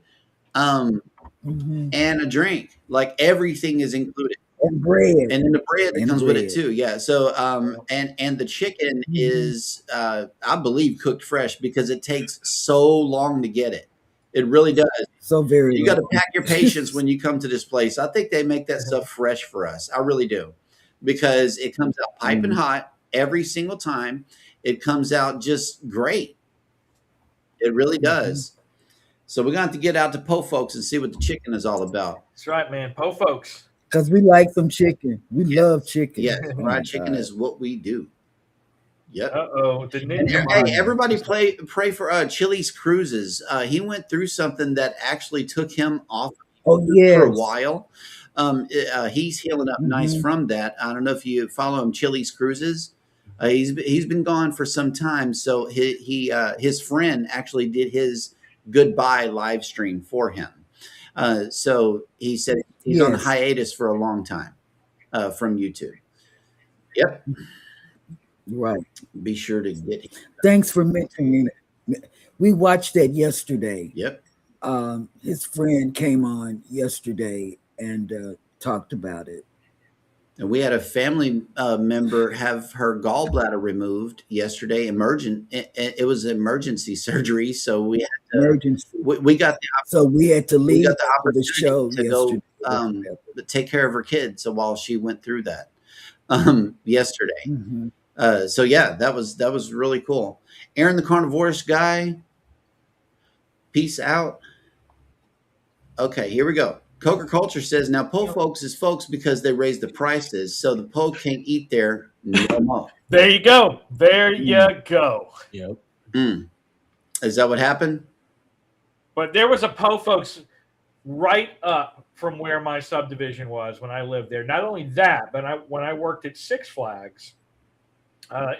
Mhm. And a drink. Like everything is included. And bread. And then the bread that And comes with it bread. too. Yeah. So and the chicken is I believe cooked fresh because it takes so long to get it. It really does. So very You got to long. pack your patience when you come to this place. I think they make that stuff fresh for us. I really do. Because it comes out piping hot every single time. It comes out just great. It really does. So we're going to have to get out to Po Folks and see what the chicken is all about. That's right, man. Po Folks. Because we like some chicken. We love chicken. Yes, Oh my fried chicken God. is what we do. Yep. The And, ninja. hey, everybody pray for Chili's Cruises. He went through something that actually took him off Oh, for a yes. while. He's healing up nice from that. I don't know if you follow him, Chili's Cruises. He's been gone for some time, so his friend actually did his goodbye live stream for him. So he said he's on Yes. hiatus for a long time from YouTube. Yep. Right. Be sure to get him. Thanks for mentioning it. We watched that yesterday. Yep. His friend came on yesterday and talked about it. And we had a family member have her gallbladder removed yesterday. It was emergency surgery, so we had to, Emergency. we got So we had to we leave got the for the show opportunity to go yesterday. take care of her kids. So while she went through that yesterday, Mhm. so yeah, that was really cool. Aaron the Carnivorous Guy, peace out. Okay, here we go. Coker Culture says, now Po Folks is folks because they raised the prices, so the Po can't eat there no more. There you go. There you go. Yep. Is that what happened? But there was a Po Folks right up from where my subdivision was when I lived there. Not only that, but when I worked at Six Flags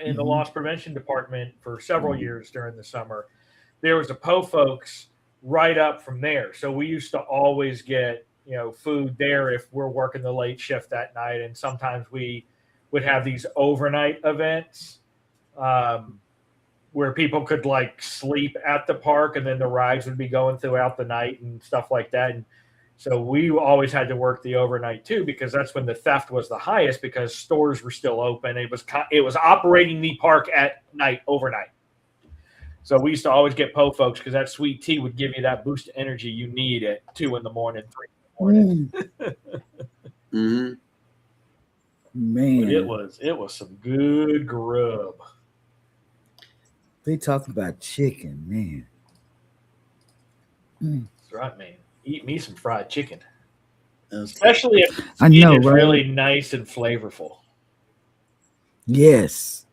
in the loss prevention department for several years during the summer, there was a Po Folks right up from there. So we used to always get, food there if we're working the late shift that night. And sometimes we would have these overnight events where people could like sleep at the park and then the rides would be going throughout the night and stuff like that. And so we always had to work the overnight too, because that's when the theft was the highest because stores were still open. It was operating the park at night overnight. So we used to always get Po Folks because that sweet tea would give you that boost of energy you need at 2 in the morning, 3 in the morning. Mm-hmm. Man, But it was some good grub. they talk about chicken, man. That's right, man. Eat me some fried chicken, Okay. especially if I know, it's right? really nice and flavorful. Yes.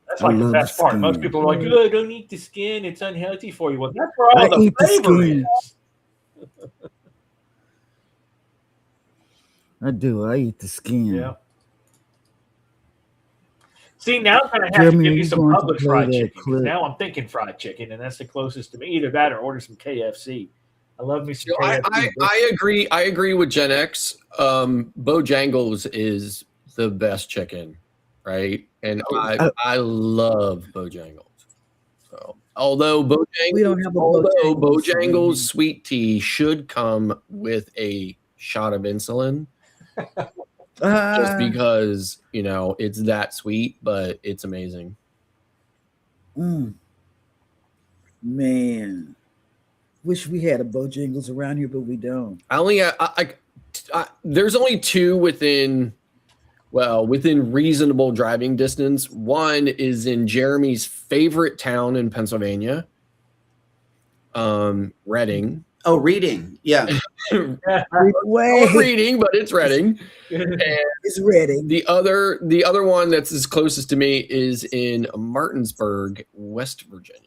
That's I like the love best the part. Most skin. people are like, "Oh, don't eat the skin; it's unhealthy for you." Well, that's where all I the eat the flavor skin. is. I do. I eat the skin. Yeah. See, now I'm going to have Jeremy, to give are you you some going to Publix play fried that chicken. 'Cause clip? now I'm thinking fried chicken, and that's the closest to me. Either that or order some KFC. I love me some So KFC. I agree. I agree with Gen X. Bojangles is the best chicken, right? And I love Bojangles. So although We don't have a Bojangles Bojangles. sweet tea should come with a shot of insulin, just because it's that sweet, but it's amazing. Man, wish we had a Bojangles around here, but we don't. There's only two within reasonable driving distance. One is in Jeremy's favorite town in Pennsylvania, Reading. Oh, Reading. Yeah. Wait, Reading, but it's Reading. And it's ready. the other one that's as closest to me is in Martinsburg, West Virginia.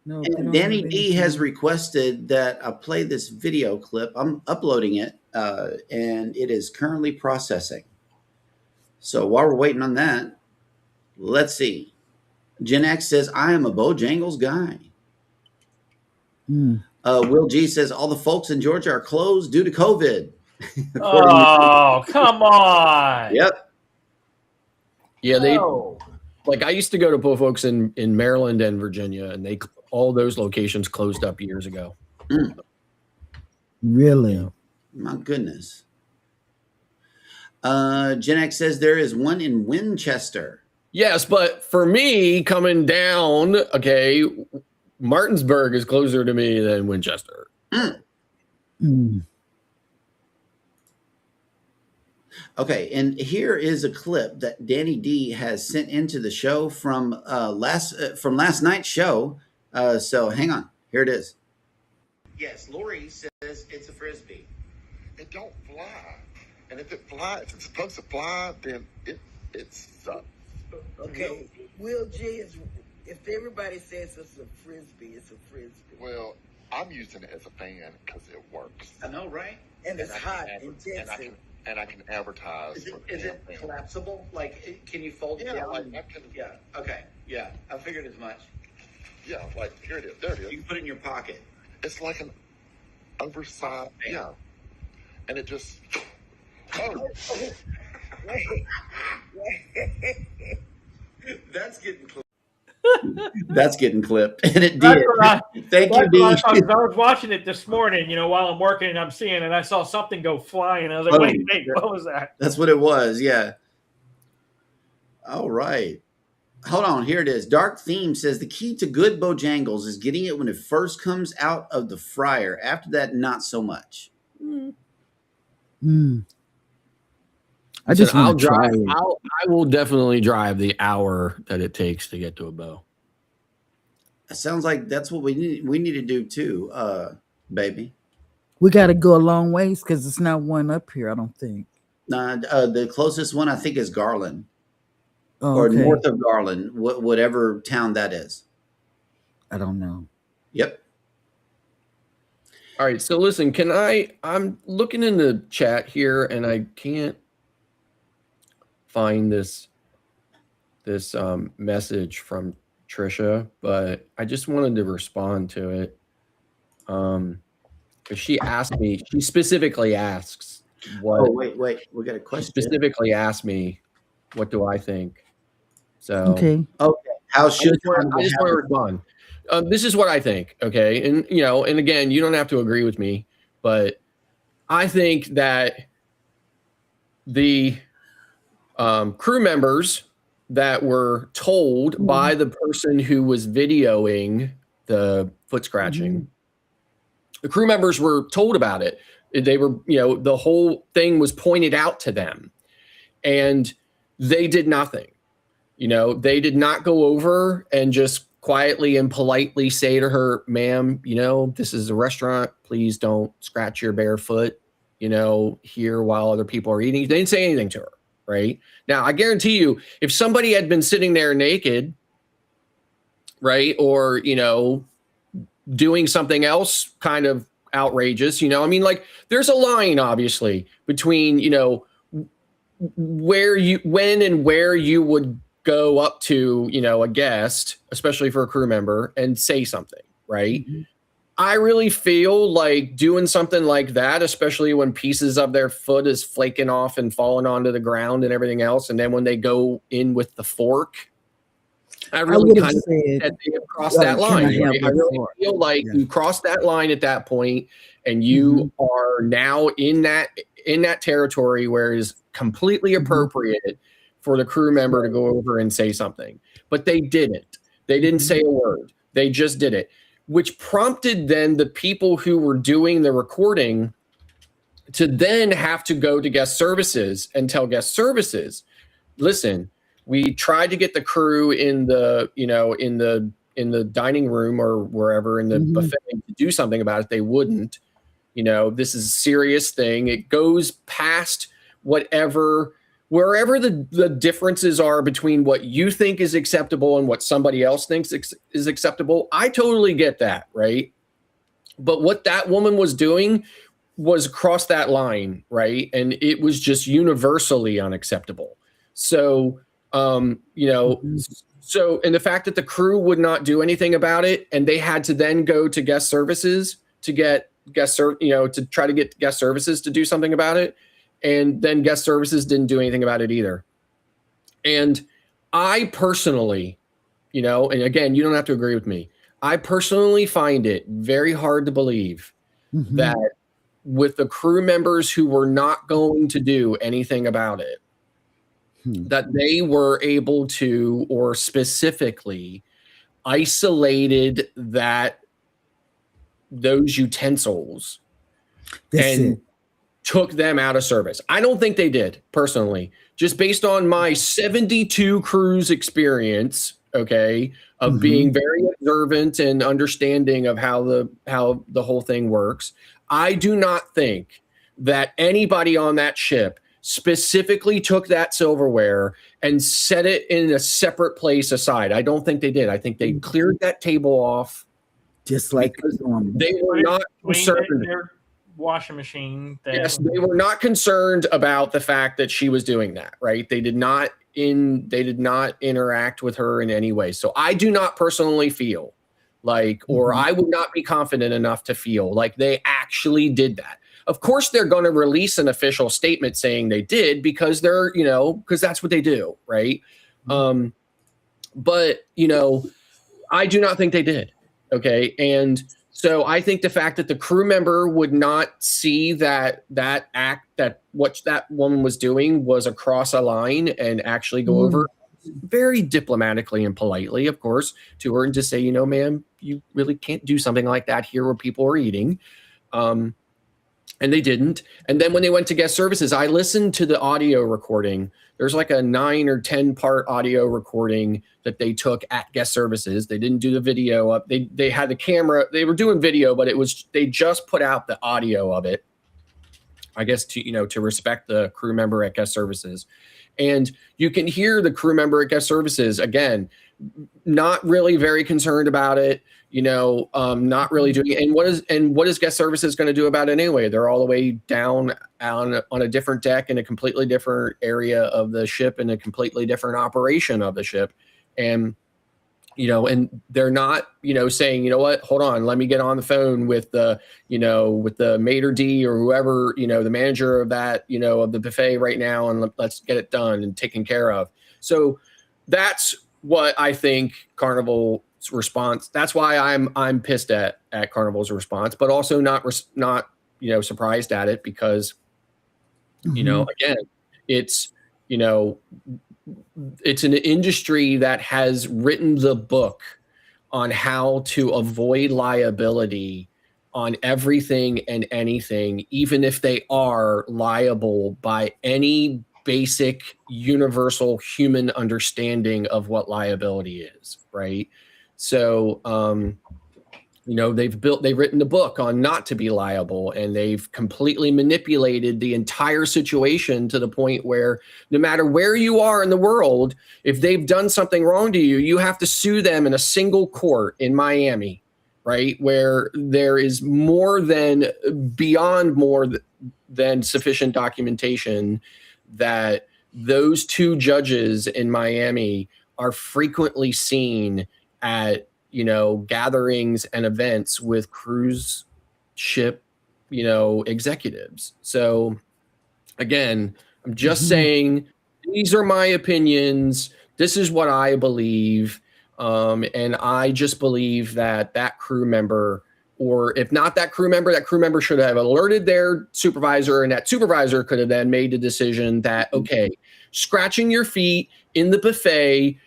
No, we And don't Danny have D anything. has requested that I play this video clip. I'm uploading it, and it is currently processing. So while we're waiting on that, let's see. Gen X says, I am a Bojangles guy. Will G says, all the folks in Georgia are closed due to COVID. Oh, come on. Yep. Yeah, No. I used to go to Po Folks in Maryland and Virginia, and all those locations closed up years ago. Really? My goodness. Gen X says there is one in Winchester. Yes, but for me, coming down, okay, Martinsburg is closer to me than Winchester. Mm. Okay, and here is a clip that Danny D has sent into the show from last night's show. So hang on, here it is. Yes, Lori says it's a frisbee. It don't fly. And if it flies, if it's supposed to fly, then it sucks. Okay, Will G is. If everybody says it's a frisbee, it's a frisbee. Well, I'm using it as a fan because it works. I know, right? And it's I hot can in adver- Texas. and I can advertise. Is for it the damn thing. collapsible? Like, can you fold it Yeah, down? like I can. Yeah. Okay. Yeah, I figured as much. Yeah, like here it is. There it You is. can put it in your pocket. It's like an oversized. Yeah, and it just. Oh, That's getting clipped. That's getting clipped, and it That's did. what I- Thank you, That's what I D. thought, 'cause I was watching it this morning, while I'm working and I'm seeing it, and I saw something go flying. I was like, wait, what was that? That's what it was. Yeah. All right. Hold on. Here it is. Dark Theme says the key to good Bojangles is getting it when it first comes out of the fryer. After that, not so much. Mm. I just I'll want to try drive. it. I will definitely drive the hour that it takes to get to a bow. It sounds like that's what we need to do too, baby. We got to go a long ways because it's not one up here, I don't think. The closest one I think is Garland Oh, or okay. north of Garland, whatever town that is. I don't know. Yep. All right. So listen, I'm looking in the chat here and I can't find this message from Trisha, but I just wanted to respond to it. Because she specifically asks what. Oh, wait. We got a She question. specifically asked me, what do I think? So Okay. Okay. How I should just want to respond. This is what I think. Okay. And, and again, you don't have to agree with me, but I think that the crew members that were told by the person who was videoing the foot scratching, the crew members were told about it. They were, the whole thing was pointed out to them and they did nothing. They did not go over and just quietly and politely say to her, ma'am, this is a restaurant. Please don't scratch your bare foot, here while other people are eating. They didn't say anything to her. Right now, I guarantee you, if somebody had been sitting there naked, right, or doing something else kind of outrageous, there's a line obviously between when and where you would go up to a guest, especially for a crew member, and say something, right? I really feel like doing something like that, especially when pieces of their foot is flaking off and falling onto the ground and everything else. And then when they go in with the fork, I really kind of think that they have crossed that line. Right? I really feel like you crossed that line at that point and you are now in that territory where it is completely appropriate for the crew member to go over and say something. But they didn't. They didn't say a word. They just did it, which prompted then the people who were doing the recording to then have to go to guest services and tell guest services, listen, we tried to get the crew in the, in the dining room or wherever in the buffet to do something about it. They wouldn't. This is a serious thing. It goes past wherever the differences are between what you think is acceptable and what somebody else thinks is acceptable. I totally get that, right? But what that woman was doing was cross that line, right? And it was just universally unacceptable. So, and the fact that the crew would not do anything about it and they had to then go to guest services to get to try to get guest services to do something about it. And then guest services didn't do anything about it either. And I personally, and again, you don't have to agree with me. I personally find it very hard to believe that with the crew members who were not going to do anything about it, that they were able to, or specifically isolated those utensils and took them out of service. I don't think they did, personally, just based on my 72 cruise experience, okay, of being very observant and understanding of how the whole thing works. I do not think that anybody on that ship specifically took that silverware and set it in a separate place aside. I don't think they did. I think they cleared that table off, just like they were not concerned. Their washing machine. Yes, they were not concerned about the fact that she was doing that, right? They did not interact with her in any way. So I do not personally feel like, or I would not be confident enough to feel like they actually did that. Of course, they're going to release an official statement saying they did, because they're, because that's what they do, right? But, I do not think they did. Okay. And so I think the fact that the crew member would not see that act, that what that woman was doing was across a line, and actually go over very diplomatically and politely, of course, to her and just say, ma'am, you really can't do something like that here where people are eating. And they didn't. And then when they went to guest services, I listened to the audio recording. There's like a 9 or 10 part audio recording that they took at guest services. They didn't do the video up. They had the camera. They were doing video, but they just put out the audio of it, I guess, to respect the crew member at guest services. And you can hear the crew member at guest services, again, not really very concerned about it, not really doing it. And what is guest services going to do about it anyway? They're all the way down on a different deck in a completely different area of the ship, in a completely different operation of the ship. And, and they're not, saying, what, hold on, let me get on the phone with the maitre d' or whoever, the manager of that, of the buffet right now, and let's get it done and taken care of. So that's what I think Carnival's response. That's why I'm pissed at Carnival's response, but also not surprised at it, because again, it's an industry that has written the book on how to avoid liability on everything and anything, even if they are liable by any basic universal human understanding of what liability is, right? So, they've written the book on not to be liable, and they've completely manipulated the entire situation to the point where no matter where you are in the world, if they've done something wrong to you, you have to sue them in a single court in Miami, right? Where there is beyond more than sufficient documentation that those two judges in Miami are frequently seen at gatherings and events with cruise ship executives. So again, I'm just saying, these are my opinions, this is what I believe, and I just believe that crew member, or if not that crew member should have alerted their supervisor, and that supervisor could have then made the decision that, okay, scratching your feet in the buffet,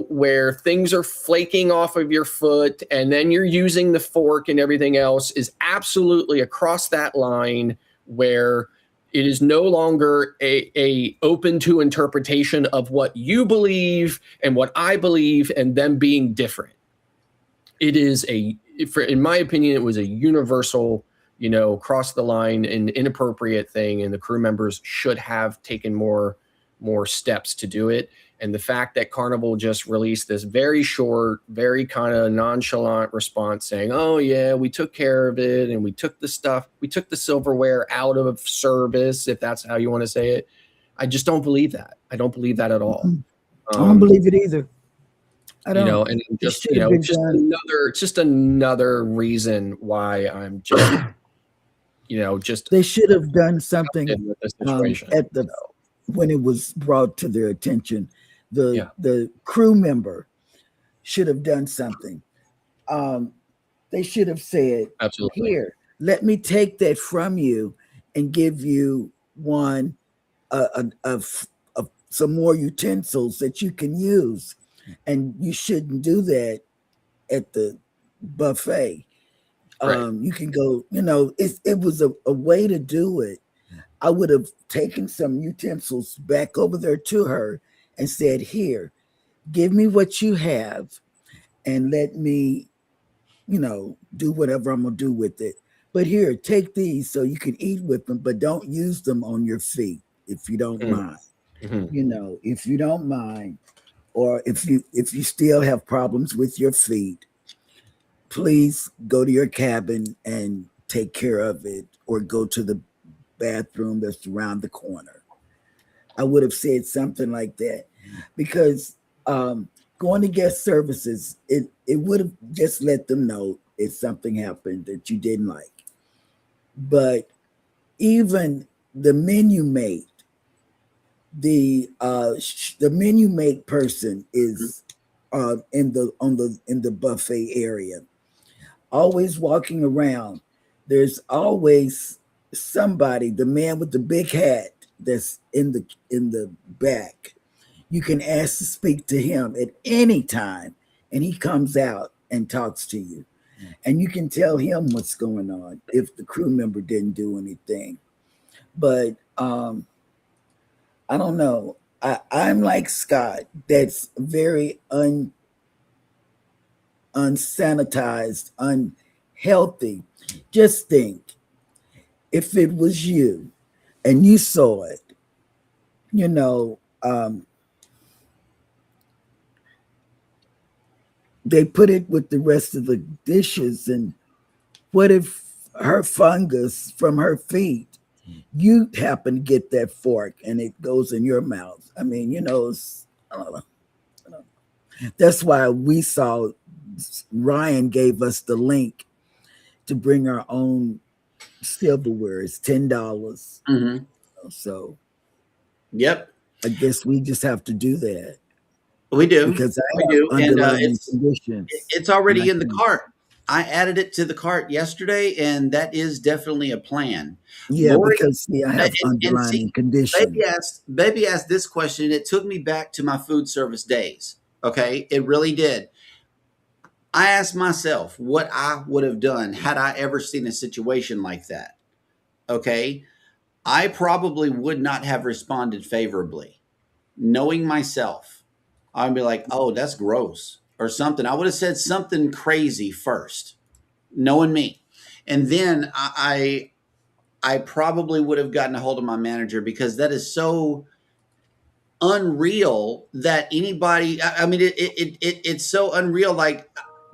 where things are flaking off of your foot, and then you're using the fork and everything else, is absolutely across that line where it is no longer a open to interpretation of what you believe and what I believe, and them being different. It is in my opinion, it was a universal, cross the line and inappropriate thing, and the crew members should have taken more steps to do it. And the fact that Carnival just released this very short, very kind of nonchalant response saying, oh yeah, we took care of it, and we took the silverware out of service, if that's how you want to say it. I just don't believe that. I don't believe that at all. I don't believe it either. I don't. And just, just another reason why I'm just, they should have done something with this situation. When it was brought to their attention. The crew member should have done something. They should have said, absolutely, here, let me take that from you and give you one of some more utensils that you can use. And you shouldn't do that at the buffet. Right. You can go, it was a way to do it. I would have taken some utensils back over there to her and said, here, give me what you have and let me, do whatever I'm going to do with it. But here, take these so you can eat with them, but don't use them on your feet if you don't mind. Mhm. If you don't mind, or if you still have problems with your feet, please go to your cabin and take care of it, or go to the bathroom that's around the corner. I would have said something like that, because going to guest services, it would have just let them know if something happened that you didn't like. But even the menu mate, the menu mate person is in the buffet area, always walking around. There's always somebody, the man with the big hat that's in the back. You can ask to speak to him at any time, and he comes out and talks to you. And you can tell him what's going on if the crew member didn't do anything. But I don't know. I'm like Scott, that's very unsanitized, unhealthy. Just think, if it was you and you saw it, they put it with the rest of the dishes, and what if her fungus from her feet, you happen to get that fork and it goes in your mouth? I mean, I don't know. That's why we saw, Ryan gave us the link to bring our own silverware. It's $10. Mm-hmm. So Yep, I guess we just have to do that, we do. because I We have do, and underlying conditions. it's already And I in the can- cart. I added it to the cart yesterday, and that is definitely a plan. Yeah, Lori, because I have and see, underlying conditions. baby asked this question. It took me back to my food service days. Okay, it really did. I asked myself what I would have done had I ever seen a situation like that. Okay, I probably would not have responded favorably. Knowing myself, I'd be like, "Oh, that's gross," or something. I would have said something crazy first, knowing me, and then I probably would have gotten a hold of my manager, because that is so unreal that anybody. I mean, it's so unreal. Like,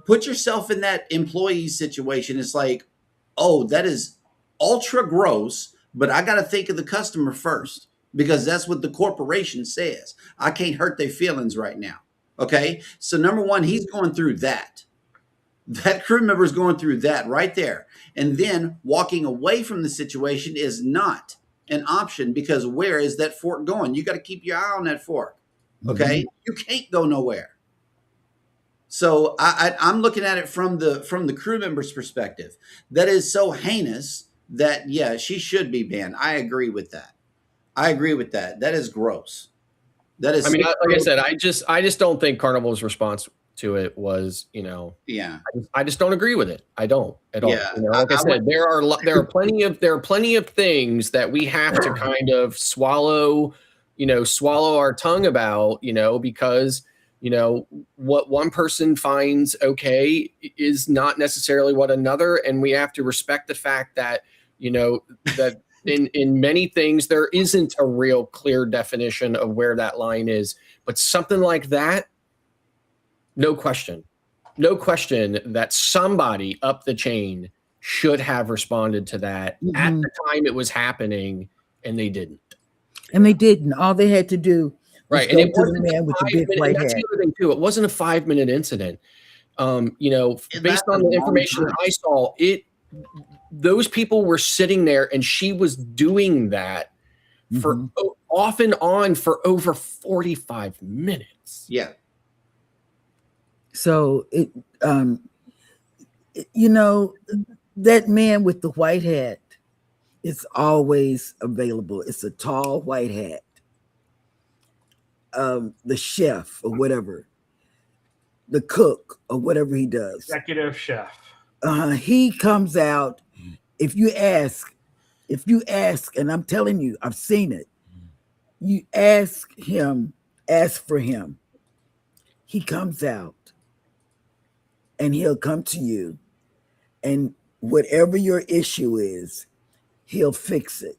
put yourself in that employee situation. It's like, oh, that is ultra gross, but I got to think of the customer first, because that's what the corporation says. I can't hurt their feelings right now. Okay. So, number one, he's going through that. That crew member is going through that right there. And then walking away from the situation is not an option, because where is that fork going? You got to keep your eye on that fork. Okay. You can't go nowhere. So I'm looking at it from the crew member's perspective. That is so heinous that, yeah, she should be banned. I agree with that. That is gross. That is. I mean, like I said, I just don't think Carnival's response to it was, yeah. I just don't agree with it. I don't at all. Yeah, Like I said, there are plenty of things that we have to kind of swallow our tongue about, because what one person finds okay is not necessarily what another, and we have to respect the fact that that in many things there isn't a real clear definition of where that line is. But something like that, no question that somebody up the chain should have responded to that at the time it was happening, and they didn't. All they had to do was Right, go and it to the wasn't man with the big white that's hat. the other thing too. It wasn't a 5-minute incident. Based on the information that I saw, those people were sitting there, and she was doing that for off and on for over 45 minutes. Yeah. So That man with the white hat is always available. It's a tall white hat. The chef or whatever, the cook or whatever he does. Executive chef. He comes out. If you ask, and I'm telling you, I've seen it. You ask for him. He comes out and he'll come to you, and whatever your issue is, he'll fix it.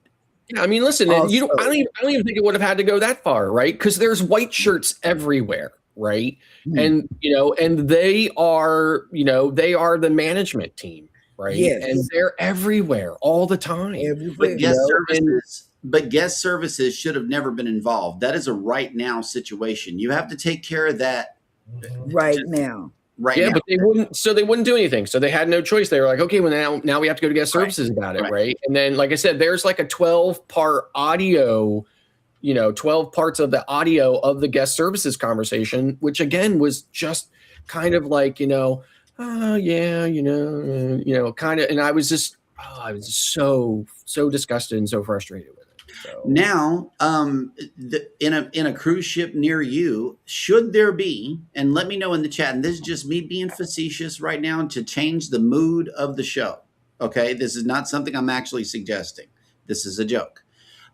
I mean, listen, Also, you don't, I don't even think it would have had to go that far, right? Because there's white shirts everywhere, right? And and they are, they are the management team, right? Yes. And they're everywhere all the time. everywhere. But guest services should have never been involved. That is a right now situation. You have to take care of that right now. right Yeah, now. but they wouldn't do anything. So they had no choice. They were like, okay, well now we have to go to guest services about it, right? And then, like I said, there's like a 12-part audio, 12 parts of the audio of the guest services conversation, which again was just kind of like, kind of, and I was just so disgusted and so frustrated with it. So. Now, in a cruise ship near you, should there be, and let me know in the chat, and this is just me being facetious right now to change the mood of the show. Okay, this is not something I'm actually suggesting. This is a joke.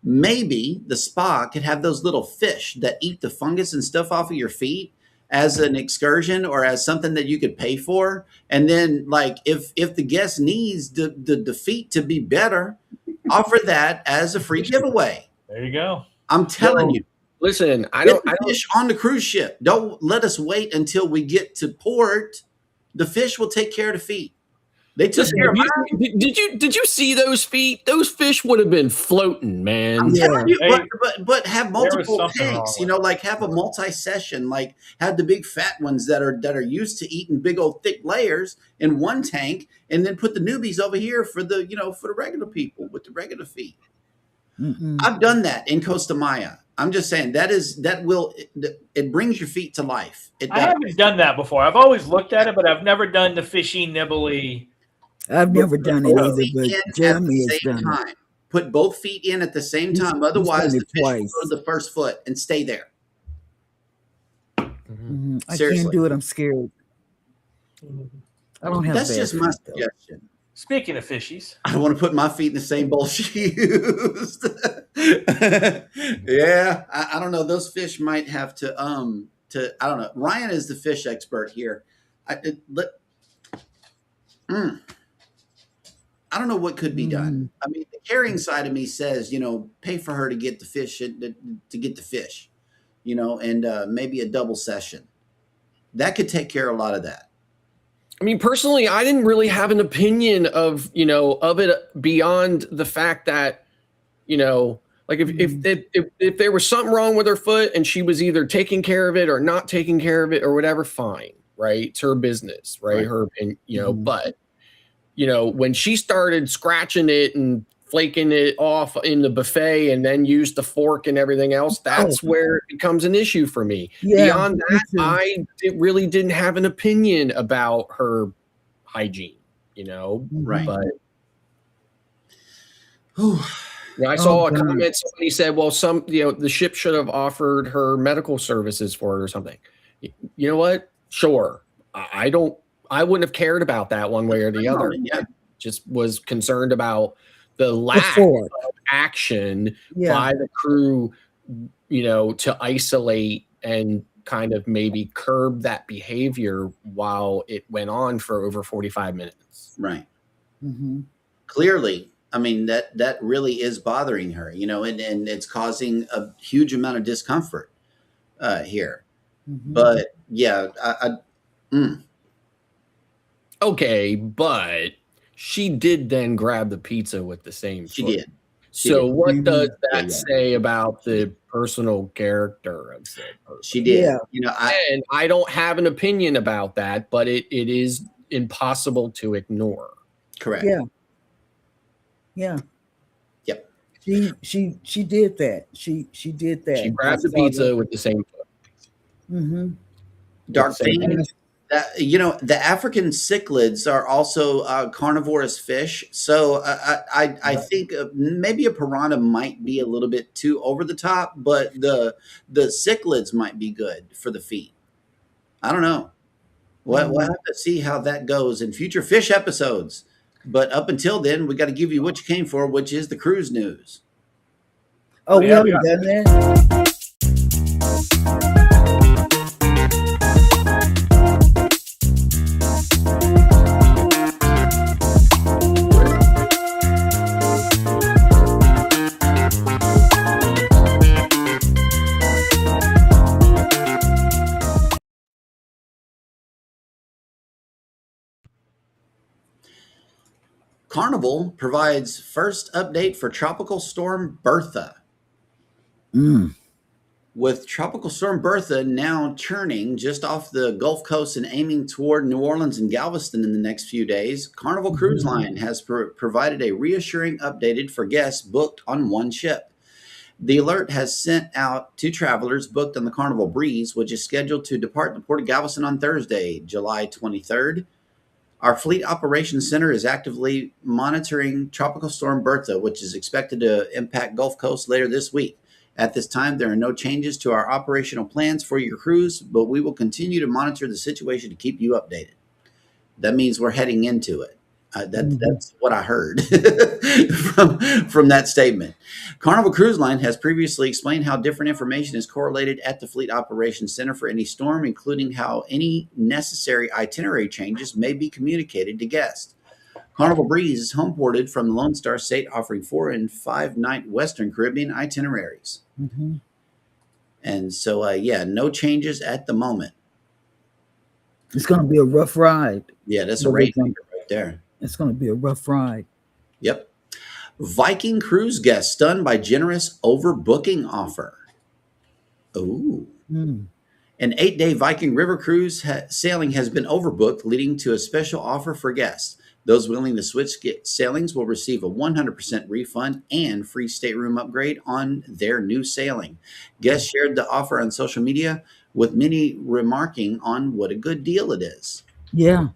Maybe the spa could have those little fish that eat the fungus and stuff off of your feet as an excursion or as something that you could pay for. And then, like, if the guest needs the feet to be better, offer that as a free giveaway. There you go. I'm telling you. Listen, I Get don't the fish on the cruise ship. Don't let us wait until we get to port. The fish will take care of the feet. They took Listen, care of mine. did you see those feet? Those fish would have been floating, man. I'm telling you, Hey, but have multiple something wrong tanks. with Like have a multi-session. Like have the big fat ones that are used to eating big old thick layers in one tank, and then put the newbies over here for the for the regular people with the regular feet. I've done that in Costa Maya. I'm just saying it brings your feet to life. It I does. haven't done that before. I've always looked at it, but I've never done the fishy nibbly. I've never done it Both either, feet but in at Jeremy the has same done it. time. Put both feet in at the same time. He's Otherwise, done the it fish will twice. go to the first foot and stay there. I Seriously. can't do it. I'm scared. I don't have. That's bad just my feet, though. suggestion. Speaking of fishies, I don't want to put my feet in the same bowl she used. Yeah, I don't know. Those fish might have to I don't know. Ryan is the fish expert here. I don't know what could be done. I mean, the caring side of me says, pay for her to get the fish to get the fish, and maybe a double session. That could take care of a lot of that. I mean, personally, I didn't really have an opinion of it beyond the fact that, like if there was something wrong with her foot and she was either taking care of it or not taking care of it or whatever, fine, right? It's her business, right? Her opinion, but when she started scratching it and flaking it off in the buffet and then used the fork and everything else, that's where it becomes an issue for me. Yeah, Beyond that, me too. I really didn't have an opinion about her hygiene, Right. But Whew. I saw a God. comment. Somebody said, well, the ship should have offered her medical services for it or something. You know what? Sure. I wouldn't have cared about that one way or the other. Yeah. I just was concerned about the lack fork. of action Yeah. by the crew, to isolate and kind of maybe curb that behavior while it went on for over 45 minutes. Right. Mm-hmm. Clearly, I mean, that really is bothering her, and it's causing a huge amount of discomfort here. Mm-hmm. But yeah, Okay, but she did then grab the pizza with the same she foot. did. So what Mhm. does that Yeah. say about the personal character of said person? She did. Yeah. And I don't have an opinion about that, but it is impossible to ignore. Correct. Yeah. Yeah. Yep. She did that. She did that. She grabbed the pizza with the same foot. Mm-hmm. Dark Same thing. That, the African cichlids are also carnivorous fish. So I think maybe a piranha might be a little bit too over the top, but the cichlids might be good for the feet. I don't know. We'll have to see how that goes in future fish episodes. But up until then, we got to give you what you came for, which is the cruise news. Oh, we yeah, already yeah. done that? Carnival provides first update for Tropical Storm Bertha. Mm. With Tropical Storm Bertha now churning just off the Gulf Coast and aiming toward New Orleans and Galveston in the next few days, Carnival Cruise Line has provided a reassuring update for guests booked on one ship. The alert has sent out to travelers booked on the Carnival Breeze, which is scheduled to depart the Port of Galveston on Thursday, July 23rd. Our Fleet Operations Center is actively monitoring Tropical Storm Bertha, which is expected to impact Gulf Coast later this week. At this time, there are no changes to our operational plans for your cruise, but we will continue to monitor the situation to keep you updated. That means we're heading into it. That's what I heard from that statement. Carnival Cruise Line has previously explained how different information is correlated at the Fleet Operations Center for any storm, including how any necessary itinerary changes may be communicated to guests. Carnival Breeze is homeported from the Lone Star State, offering 4 and 5 night Western Caribbean itineraries. Mm-hmm. And so, no changes at the moment. It's going to be a rough ride. Yeah, that's a rainmaker right there. It's going to be a rough ride. Yep. Viking cruise guests stunned by generous overbooking offer. Ooh. Mm. An 8-day Viking River cruise sailing has been overbooked, leading to a special offer for guests. Those willing to switch sailings will receive a 100% refund and free stateroom upgrade on their new sailing. Guests shared the offer on social media, with many remarking on what a good deal it is. Yeah.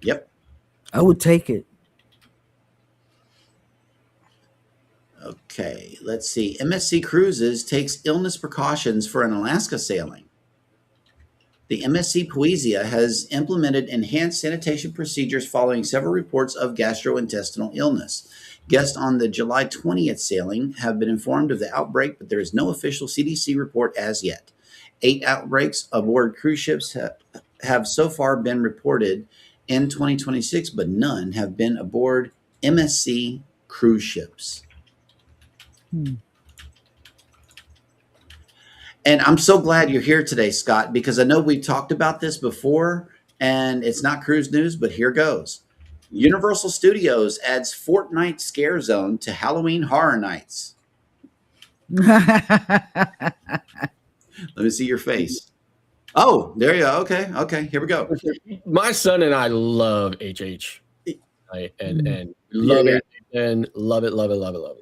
Yep. I would take it. Okay, let's see. MSC Cruises takes illness precautions for an Alaska sailing. The MSC Poesia has implemented enhanced sanitation procedures following several reports of gastrointestinal illness. Guests on the July 20th sailing have been informed of the outbreak, but there is no official CDC report as yet. 8 outbreaks aboard cruise ships have so far been reported in 2026, but none have been aboard MSC cruise ships. And I'm so glad you're here today, Scott, because I know we've talked about this before, and it's not cruise news, but here goes. Universal Studios adds Fortnite Scare Zone to Halloween Horror Nights. Let me see your face. Oh, there you go. Okay, here we go. My son and I love HH, and love it, and love it.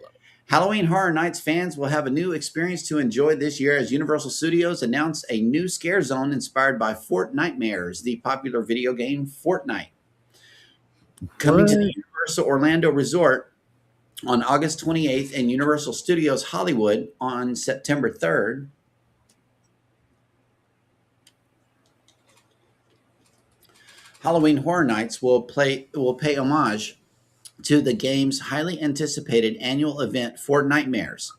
Halloween Horror Nights fans will have a new experience to enjoy this year as Universal Studios announced a new scare zone inspired by Fort Nightmares, the popular video game Fortnite. Coming to the Universal Orlando Resort on August 28th and Universal Studios Hollywood on September 3rd. Halloween Horror Nights will pay homage to the game's highly anticipated annual event, Fort Nightmares.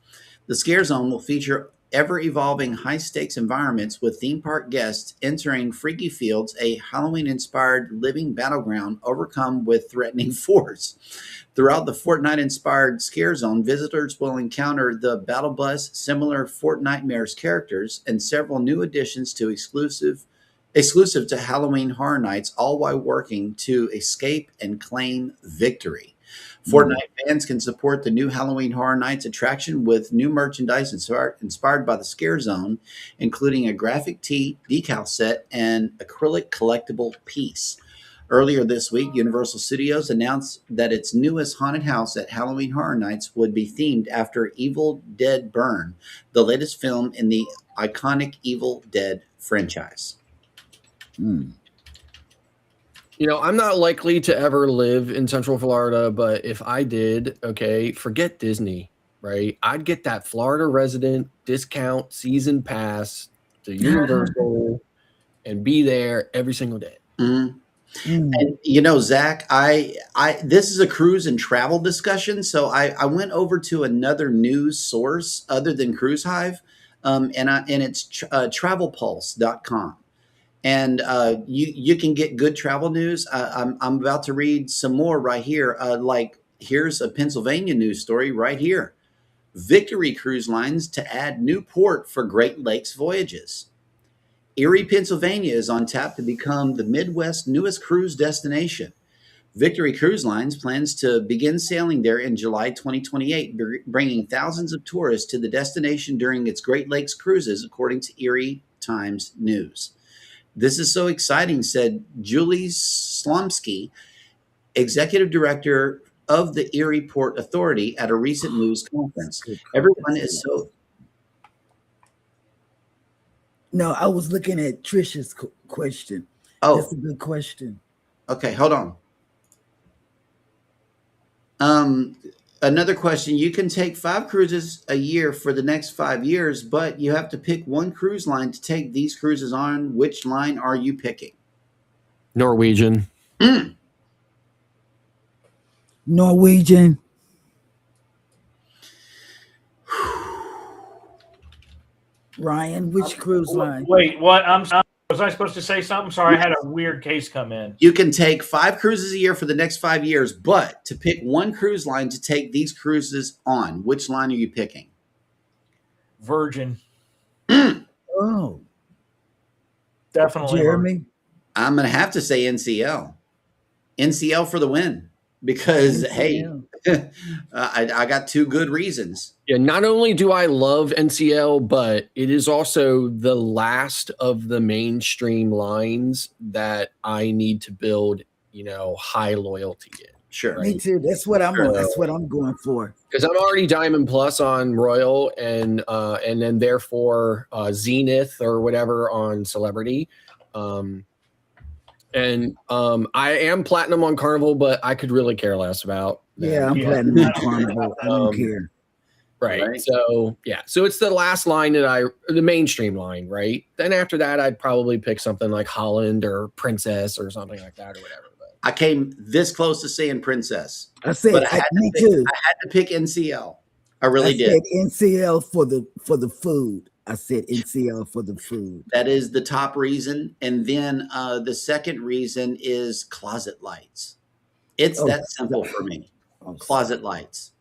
The Scare Zone will feature ever-evolving high-stakes environments with theme park guests entering Freaky Fields, a Halloween-inspired living battleground overcome with threatening force. Throughout the Fortnite-inspired Scare Zone, visitors will encounter the Battle Bus, similar Fort Nightmares characters, and several new additions to exclusive to Halloween Horror Nights, all while working to escape and claim victory. Fortnite fans can support the new Halloween Horror Nights attraction with new merchandise inspired by the Scare Zone, including a graphic tee, decal set, and acrylic collectible piece. Earlier this week, Universal Studios announced that its newest haunted house at Halloween Horror Nights would be themed after Evil Dead Burn, the latest film in the iconic Evil Dead franchise. You know, I'm not likely to ever live in Central Florida, but if I did, okay, forget Disney, right? I'd get that Florida resident discount season pass to Universal and be there every single day. Mhm. Mm. And you know, Zach, I this is a cruise and travel discussion, so I went over to another news source other than Cruise Hive, and it's travelpulse.com. And you can get good travel news. I'm about to read some more right here. Like here's a Pennsylvania news story right here. Victory Cruise Lines to add new port for Great Lakes voyages. Erie, Pennsylvania is on tap to become the Midwest's newest cruise destination. Victory Cruise Lines plans to begin sailing there in July 2028, bringing thousands of tourists to the destination during its Great Lakes cruises, according to Erie Times News. This is so exciting, said Julie Slomsky, executive director of the Erie Port Authority, at a recent news conference. Everyone is so... No, I was looking at Trisha's question. Oh, That's a good question. okay, hold on. Another question. You can take 5 cruises a year for the next 5 years, but you have to pick one cruise line to take these cruises on. Which line are you picking? Norwegian. Norwegian. Ryan, which cruise line? Wait, what? Was I supposed to say something? Sorry, I had a weird case come in. You can take 5 cruises a year for the next 5 years, but to pick one cruise line to take these cruises on, which line are you picking? Virgin. Oh, Definitely. Jeremy. I'm going to have to say NCL. NCL for the win because, hey, I got 2 good reasons. Yeah, not only do I love NCL, but it is also the last of the mainstream lines that I need to build, high loyalty in. Sure. Me too. That's what I'm. That's what I'm going for. Because I'm already Diamond Plus on Royal, and then therefore Zenith or whatever on Celebrity, and I am Platinum on Carnival, but I could really care less about that. Yeah, I'm platinum on Carnival. I don't care. Right. So so it's the last line that the mainstream line, right? Then after that, I'd probably pick something like Holland or Princess or something like that or whatever. But I came this close to saying Princess. I said, But I me too. I had to pick NCL. I really did. Said NCL for the food. I said NCL for the food. That is the top reason. And then the second reason is closet lights. It's that simple for me. Closet lights.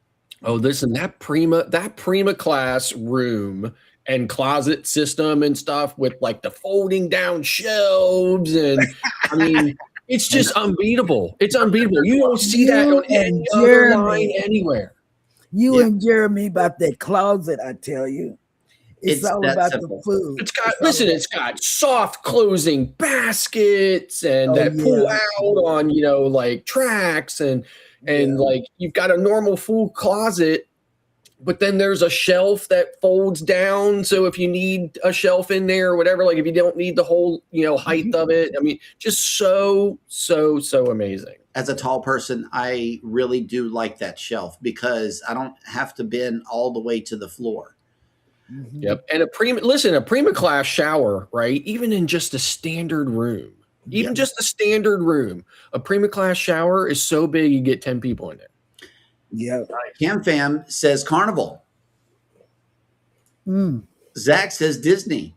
oh, listen, that Prima class room and closet system and stuff with like the folding down shelves, and I mean, it's just unbeatable. It's unbeatable. You don't see that on any other line anywhere. You and Jeremy about that closet, I tell you. It's all about the food. It's got soft closing baskets and that pull out on, like tracks and like you've got a normal full closet, but then there's a shelf that folds down. So if you need a shelf in there or whatever, like if you don't need the whole, height of it, I mean, just so amazing. As a tall person, I really do like that shelf because I don't have to bend all the way to the floor. Mm-hmm. Yep. And a Prima class shower, right? Even in just a standard room, just a standard room, a Prima class shower is so big you get 10 people in it. Yeah. Cam Fam says Carnival. Zach says Disney.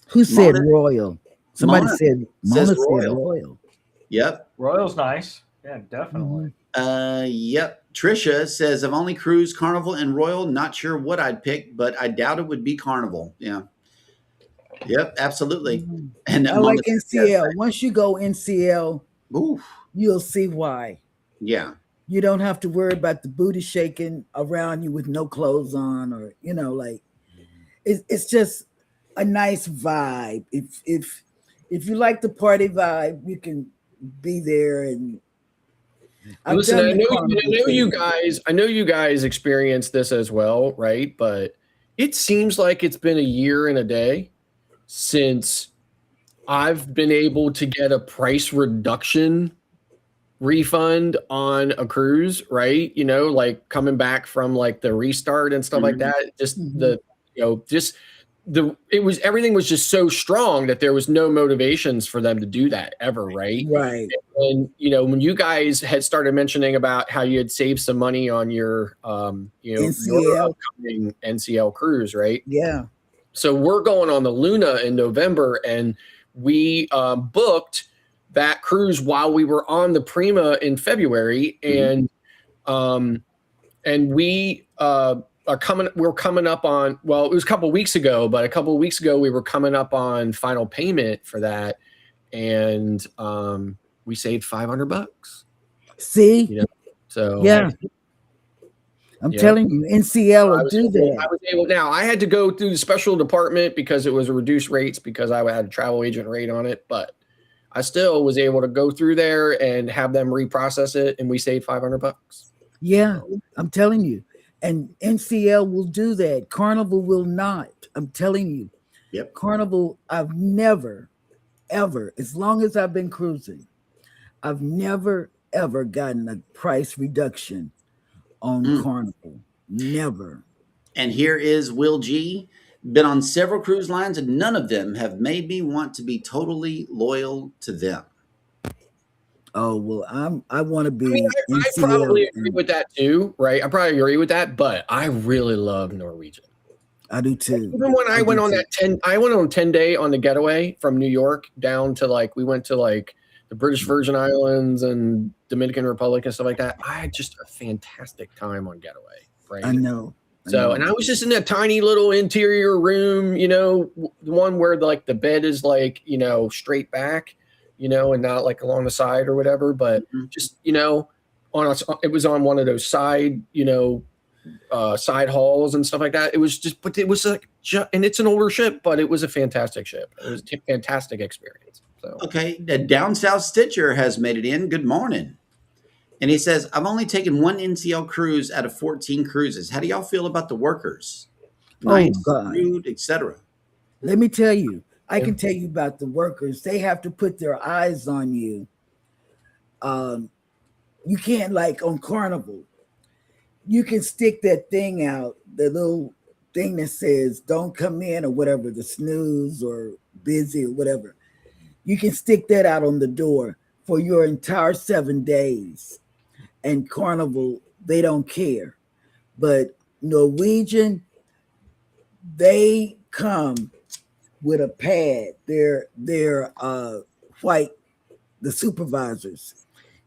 Who said Royal? Somebody said Royal. Yep. Royal's nice. Yeah, definitely. Yep. Trisha says, I've only cruised Carnival and Royal. Not sure what I'd pick, but I doubt it would be Carnival. Yeah. Yep, absolutely. And I like NCL. Once you go NCL, you'll see why. Yeah. You don't have to worry about the booty shaking around you with no clothes on, or it's just a nice vibe. If you like the party vibe, you can be there. And listen, I know you guys experienced this as well, right? But it seems like it's been a year and a day since I've been able to get a price reduction refund on a cruise, right? You know, like coming back from like the restart and stuff like Mhm. that. Just everything was just so strong that there was no motivations for them to do that ever, right? Right. And when you guys had started mentioning about how you had saved some money on your your NCL. upcoming NCL cruise, right? Yeah. So we're going on the Luna in November, and we booked that cruise while we were on the Prima in February, and we we're coming up on, well, it was a couple of weeks ago, but a couple of weeks ago we were coming up on final payment for that, and we saved $500. See? So Yeah. I'm telling you, NCL will do that. I was able. Now I had to go through the special department because it was a reduced rates because I had a travel agent rate on it, but I still was able to go through there and have them reprocess it, and we saved $500. Yeah, I'm telling you. And NCL will do that. Carnival will not. I'm telling you. Yep. Carnival, I've never, ever, as long as I've been cruising, I've never, ever gotten a price reduction on Carnival. Never. And here is Will G. Been on several cruise lines, and none of them have made me want to be totally loyal to them. Oh, well, I want to be. I mean, I probably agree with that too, right? I probably agree with that, but I really love Norwegian. I do too. Even when I went on that 10-day on the getaway from New York down to we went to the British Virgin Islands and Dominican Republic and stuff like that. I had just a fantastic time on getaway, right? I know. So, and I was just in that tiny little interior room, the one where the bed is straight back, and not along the side or whatever, but just, it was on one of those side, side halls and stuff like that. It was just, but it was and it's an older ship, but it was a fantastic ship. It was a fantastic experience. So. Okay. Down South Stitcher has made it in. Good morning. And he says, I've only taken one NCL cruise out of 14 cruises. How do y'all feel about the workers? Nice, rude, etc. Let me tell you, I can tell you about the workers. They have to put their eyes on you. You can't on Carnival. You can stick that thing out, the little thing that says don't come in or whatever, the snooze or busy or whatever. You can stick that out on the door for your entire 7 days. And Carnival, they don't care. But Norwegian, they come with a pad. They're white, the supervisors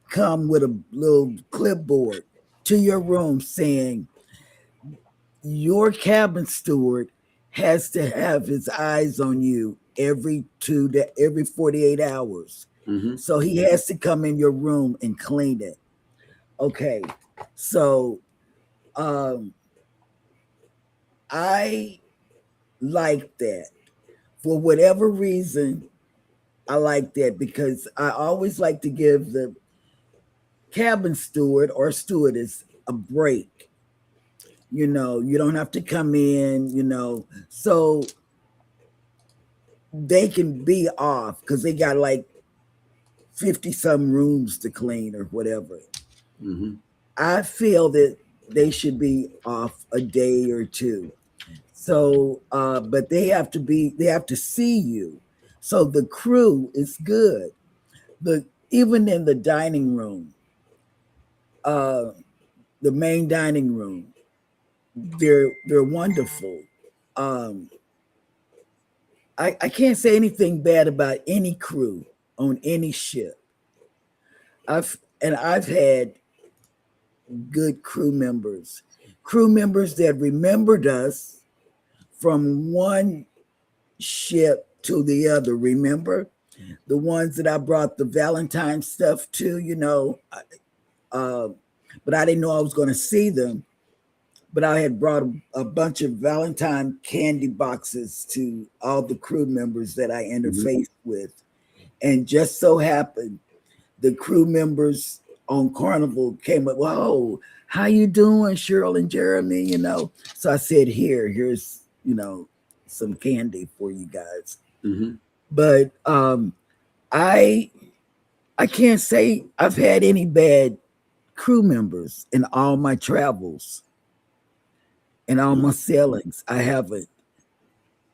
come with a little clipboard to your room saying your cabin steward has to have his eyes on you every 48 hours. So he has to come in your room and clean it. Okay, so I like that. For whatever reason, I like that because I always like to give the cabin steward or stewardess a break. You don't have to come in, so they can be off because they got 50 some rooms to clean or whatever. I feel that they should be off a day or two. So, but they have to see you. So the crew is good. Even in the dining room, the main dining room, they're wonderful. I can't say anything bad about any crew on any ship. I've had good crew members that remembered us from one ship to the other. Remember the ones that I brought the Valentine stuff to, but I didn't know I was going to see them. But I had brought a bunch of Valentine candy boxes to all the crew members that I interfaced with. And just so happened, the crew members on Carnival came up, whoa, how you doing, Cheryl and Jeremy? So I said, here's, some candy for you guys. But I can't say I've had any bad crew members in all my travels and all my sailings. I haven't.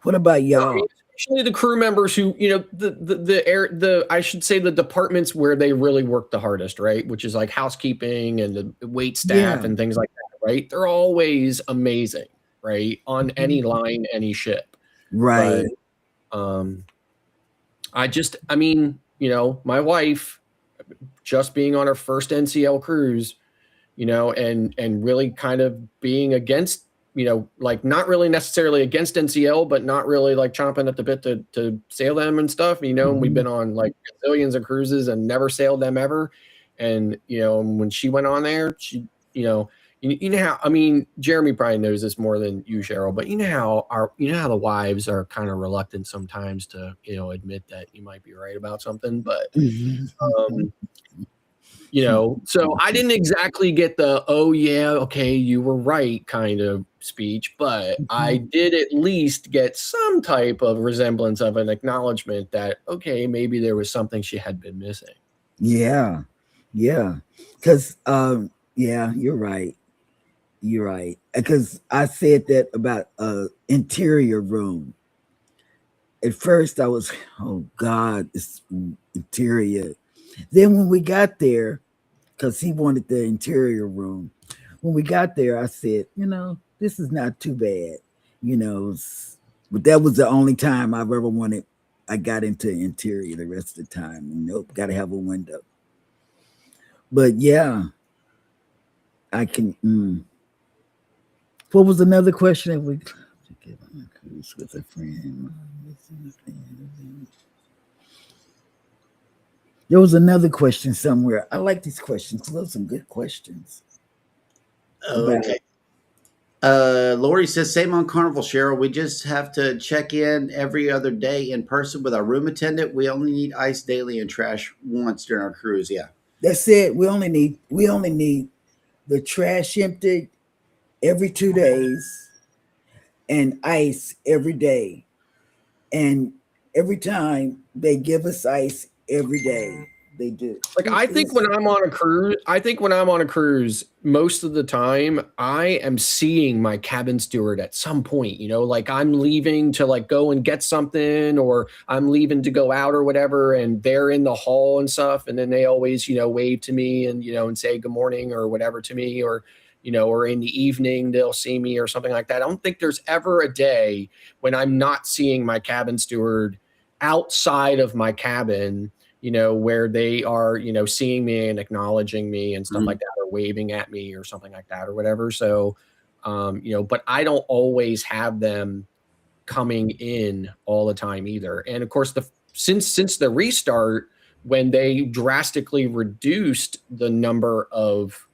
What about I mean, y'all? especially the crew members who, the I should say the departments where they really work the hardest, right? Which is like housekeeping and the wait staff Yeah. and things like that, right? They're always amazing, right? On any line, any ship. Right. But I mean, my wife just being on her first NCL cruise, and really kind of being against, like not really necessarily against NCL, but not really like chomping at the bit to sail them and stuff, and we've been on like gazillions of cruises and never sailed them ever. And, when she went on there, she, how, I mean, Jeremy probably knows this more than you, Cheryl, but you know how the wives are kind of reluctant sometimes to, admit that you might be right about something, but, so I didn't exactly get the, oh yeah, okay, you were right kind of speech, but I did at least get some type of resemblance of an acknowledgement that, okay, maybe there was something she had been missing. Yeah. Because yeah, you're right. Because I said that about interior room. At first I was, oh God, it's interior. Then when we got there, because he wanted the interior room, when we got there, I said, this is not too bad, but that was the only time I've ever I got into interior. The rest of the time, nope, got to have a window. But yeah, I can. What was another question that we get on a cruise with a friend? There was another question somewhere. I like these questions. Those are some good questions. Okay. Lori says, same on Carnival, Cheryl. We just have to check in every other day in person with our room attendant. We only need ice daily and trash once during our cruise. Yeah. That's it. We only need the trash emptied every 2 days and ice every day. And every time they give us ice every day, they do. Like I think when I'm on a cruise, most of the time I am seeing my cabin steward at some point, like I'm leaving to like go and get something, or I'm leaving to go out or whatever, and they're in the hall and stuff, and then they always, wave to me and and say good morning or whatever to me, or or in the evening they'll see me or something like that. I don't think there's ever a day when I'm not seeing my cabin steward outside of my cabin, where they are, seeing me and acknowledging me and stuff like that, or waving at me or something like that or whatever. So, but I don't always have them coming in all the time either. And of course, since the restart, when they drastically reduced the number of,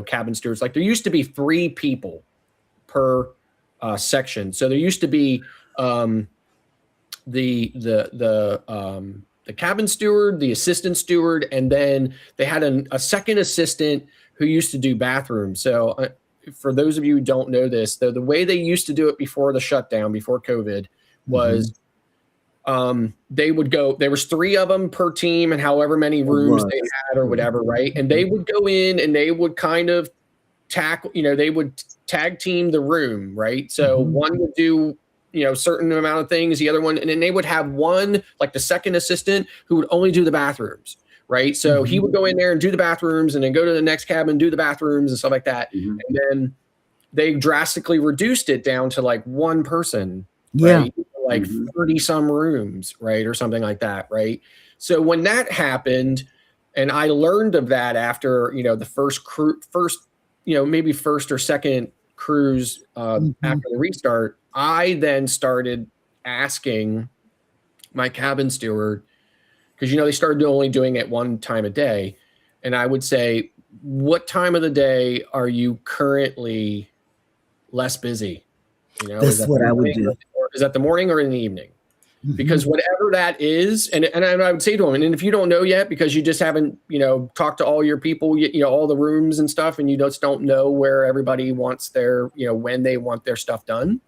cabin stewards, like there used to be 3 people per section. So there used to be the cabin steward, the assistant steward, and then they had a second assistant who used to do bathrooms. So for those of you who don't know this, the way they used to do it before the shutdown, before COVID, was they would go, there was 3 of them per team and however many rooms they had or whatever, right? And they would go in and they would kind of they would tag team the room, right? So one would do certain amount of things, the other one, and then they would have one, like the second assistant, who would only do the bathrooms, right? So he would go in there and do the bathrooms and then go to the next cabin, do the bathrooms and stuff like that. And then they drastically reduced it down to like one person, right? Like 30 some rooms, right? Or something like that, right? So when that happened, and I learned of that after, the first maybe first or second cruise after the restart, I then started asking my cabin steward, because they started only doing it one time a day, and I would say, what time of the day are you currently less busy? That's what I would do. Is that the morning or in the evening? Because whatever that is, and I would say to him, and if you don't know yet, because you just haven't, talked to all your people, all the rooms and stuff, and you just don't know where everybody wants their, when they want their stuff done,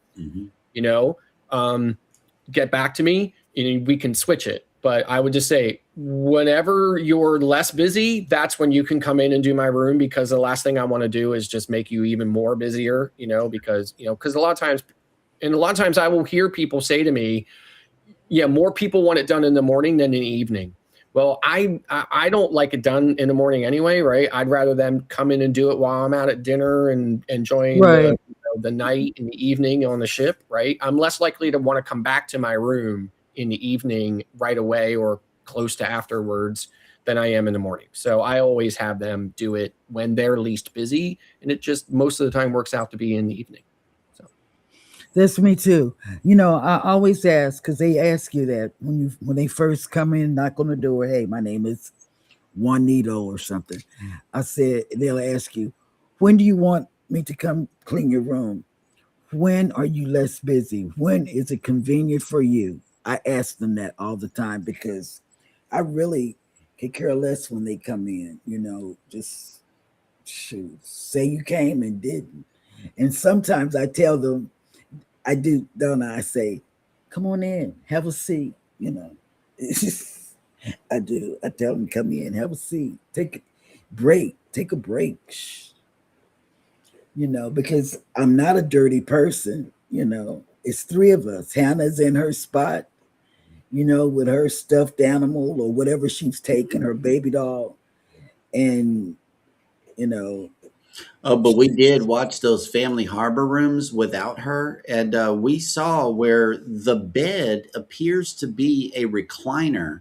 get back to me. we can switch it. But I would just say, whenever you're less busy, that's when you can come in and do my room, because the last thing I want to do is just make you even more busier, because a lot of times I will hear people say to me, yeah, more people want it done in the morning than in the evening. Well, I don't like it done in the morning anyway, right? I'd rather them come in and do it while I'm out at dinner and enjoying the night and the evening on the ship, right? I'm less likely to want to come back to my room in the evening right away or close to afterwards than I am in the morning. So I always have them do it when they're least busy, and it just most of the time works out to be in the evening. So that's me too. I always ask, because they ask you that when they first come in, knock on the door, hey, my name is Juanito or something. I said, they'll ask you, when do you want me to come clean your room? When are you less busy? When is it convenient for you? I ask them that all the time, because I really could care less when they come in, just shoot, say you came and didn't. And sometimes I tell them, I do, don't I? I say, come on in, have a seat, I do. I tell them, come in, have a seat, take a break, because I'm not a dirty person, it's three of us. Hannah's in her spot, with her stuffed animal or whatever she's taken, her baby doll. And, Oh, but we did watch those family harbor rooms without her. And we saw where the bed appears to be a recliner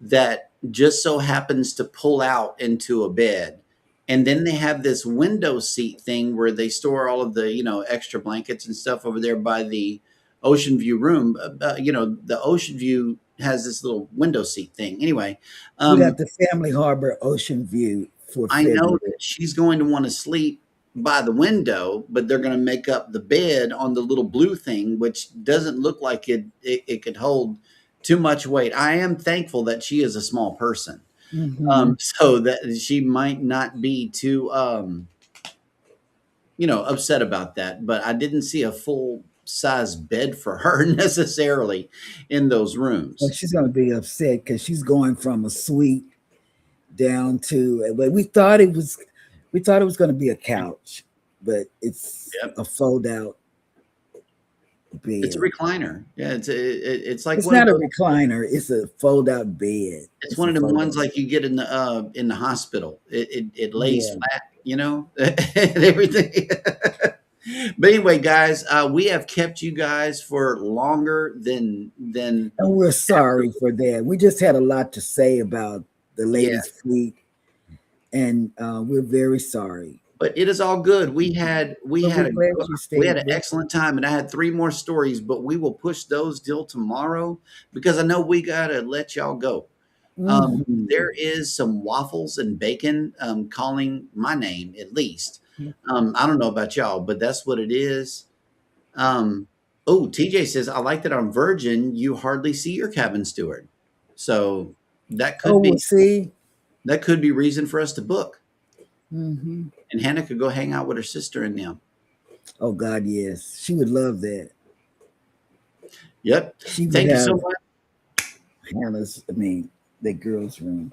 that just so happens to pull out into a bed. And then they have this window seat thing where they store all of the, extra blankets and stuff over there by the Ocean View room. The Ocean View has this little window seat thing. Anyway, we got the Family Harbor Ocean View for I know February. that she's going to want to sleep by the window, but they're going to make up the bed on the little blue thing, which doesn't look like it could hold too much weight. I am thankful that she is a small person. So that she might not be too, upset about that. But I didn't see a full size bed for her necessarily in those rooms. Well, she's going to be upset because she's going from a suite down to. But we thought it was going to be a couch, but it's a fold out bed. It's a recliner. Yeah, it's like it's not a recliner. It's a fold out bed. It's one of the ones like you get in the hospital. It lays flat, and everything. But anyway, guys, we have kept you guys for longer than. And we're sorry for that. We just had a lot to say about the ladies' fleet, and we're very sorry. But it is all good. We had an excellent time, and I had 3 more stories, but we will push those till tomorrow because I know we gotta let y'all go. There is some waffles and bacon calling my name at least. I don't know about y'all, but that's what it is. TJ says, I like that on Virgin you hardly see your cabin steward. So that could be reason for us to book. And Hannah could go hang out with her sister and them. Oh God, yes. She would love that. Yep. Thank you so much. The girls' room.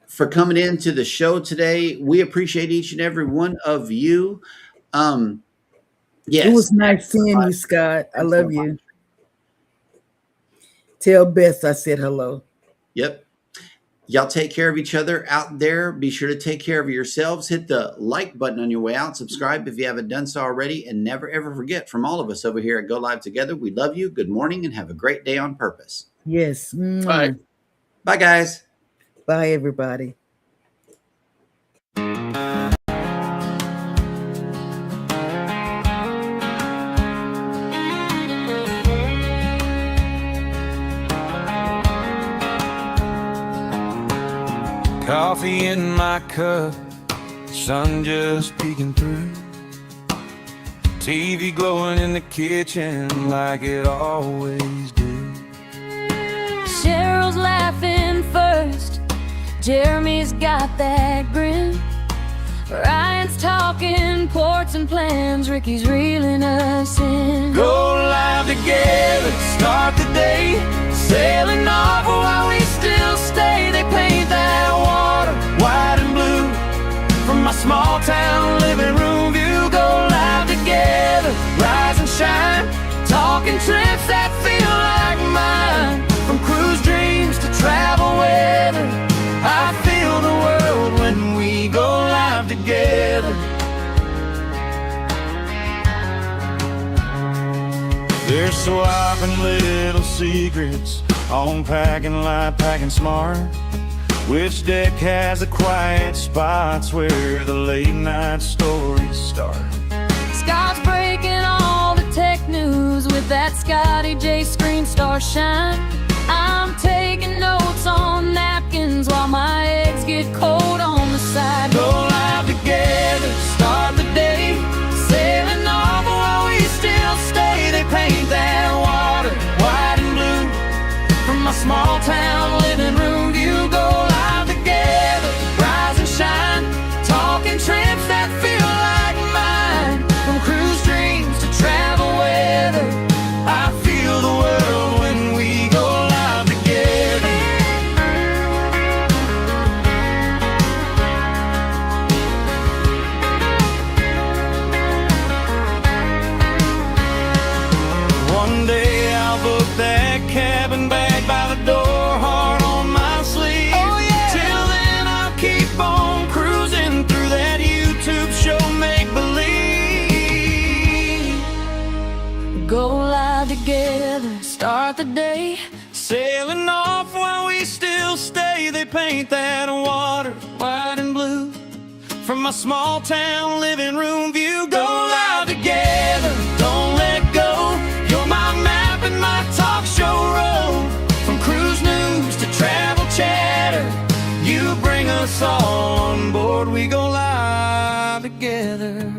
For coming into the show today. We appreciate each and every one of you. Yes. It was nice seeing you, Scott. I love you. Tell Beth I said hello. Yep. Y'all take care of each other out there. Be sure to take care of yourselves. Hit the like button on your way out. Subscribe if you haven't done so already. And never, ever forget, from all of us over here at Go Live Together, we love you. Good morning and have a great day on purpose. Yes. Bye. Bye, guys. Bye, everybody. Coffee in my cup, sun just peeking through. TV glowing in the kitchen like it always do. Cheryl's laughing first, Jeremy's got that grin. Ryan's talking ports and plans, Ricky's reeling us in. Go live together, start the day. sailing off while we still stay. They paint that water white and blue. From my small town living room view, go live together, rise and shine, talking trips that feel like mine. From cruise dreams to travel weather, I feel the world when we go live together. They're swapping little secrets on packing light, packing smart. Which deck has the quiet spots where the late night stories start? Scott's breaking all the tech news with that Scotty J Screen Star shine. I'm taking notes on napkins while my eggs get cold on the side. Go live together, start the day, sailing off while we still stay. They paint that water white and blue. From my small town living room view, go live together, rise and shine, talking trips that feel like mine. From cruise dreams to travel weather, I feel the world when we go live together. One day I'll book that cabin bag by the door, heart on my sleeve. Oh, yeah. Till then I'll keep on cruising through that YouTube show, make believe. Go live together, start the day, Sailing off while we still stay. They paint that water white and blue. From my small town living room view, go live together, don't let go. You're my map and my talk show road. From cruise news to travel chatter, you bring us all on board. We go live together.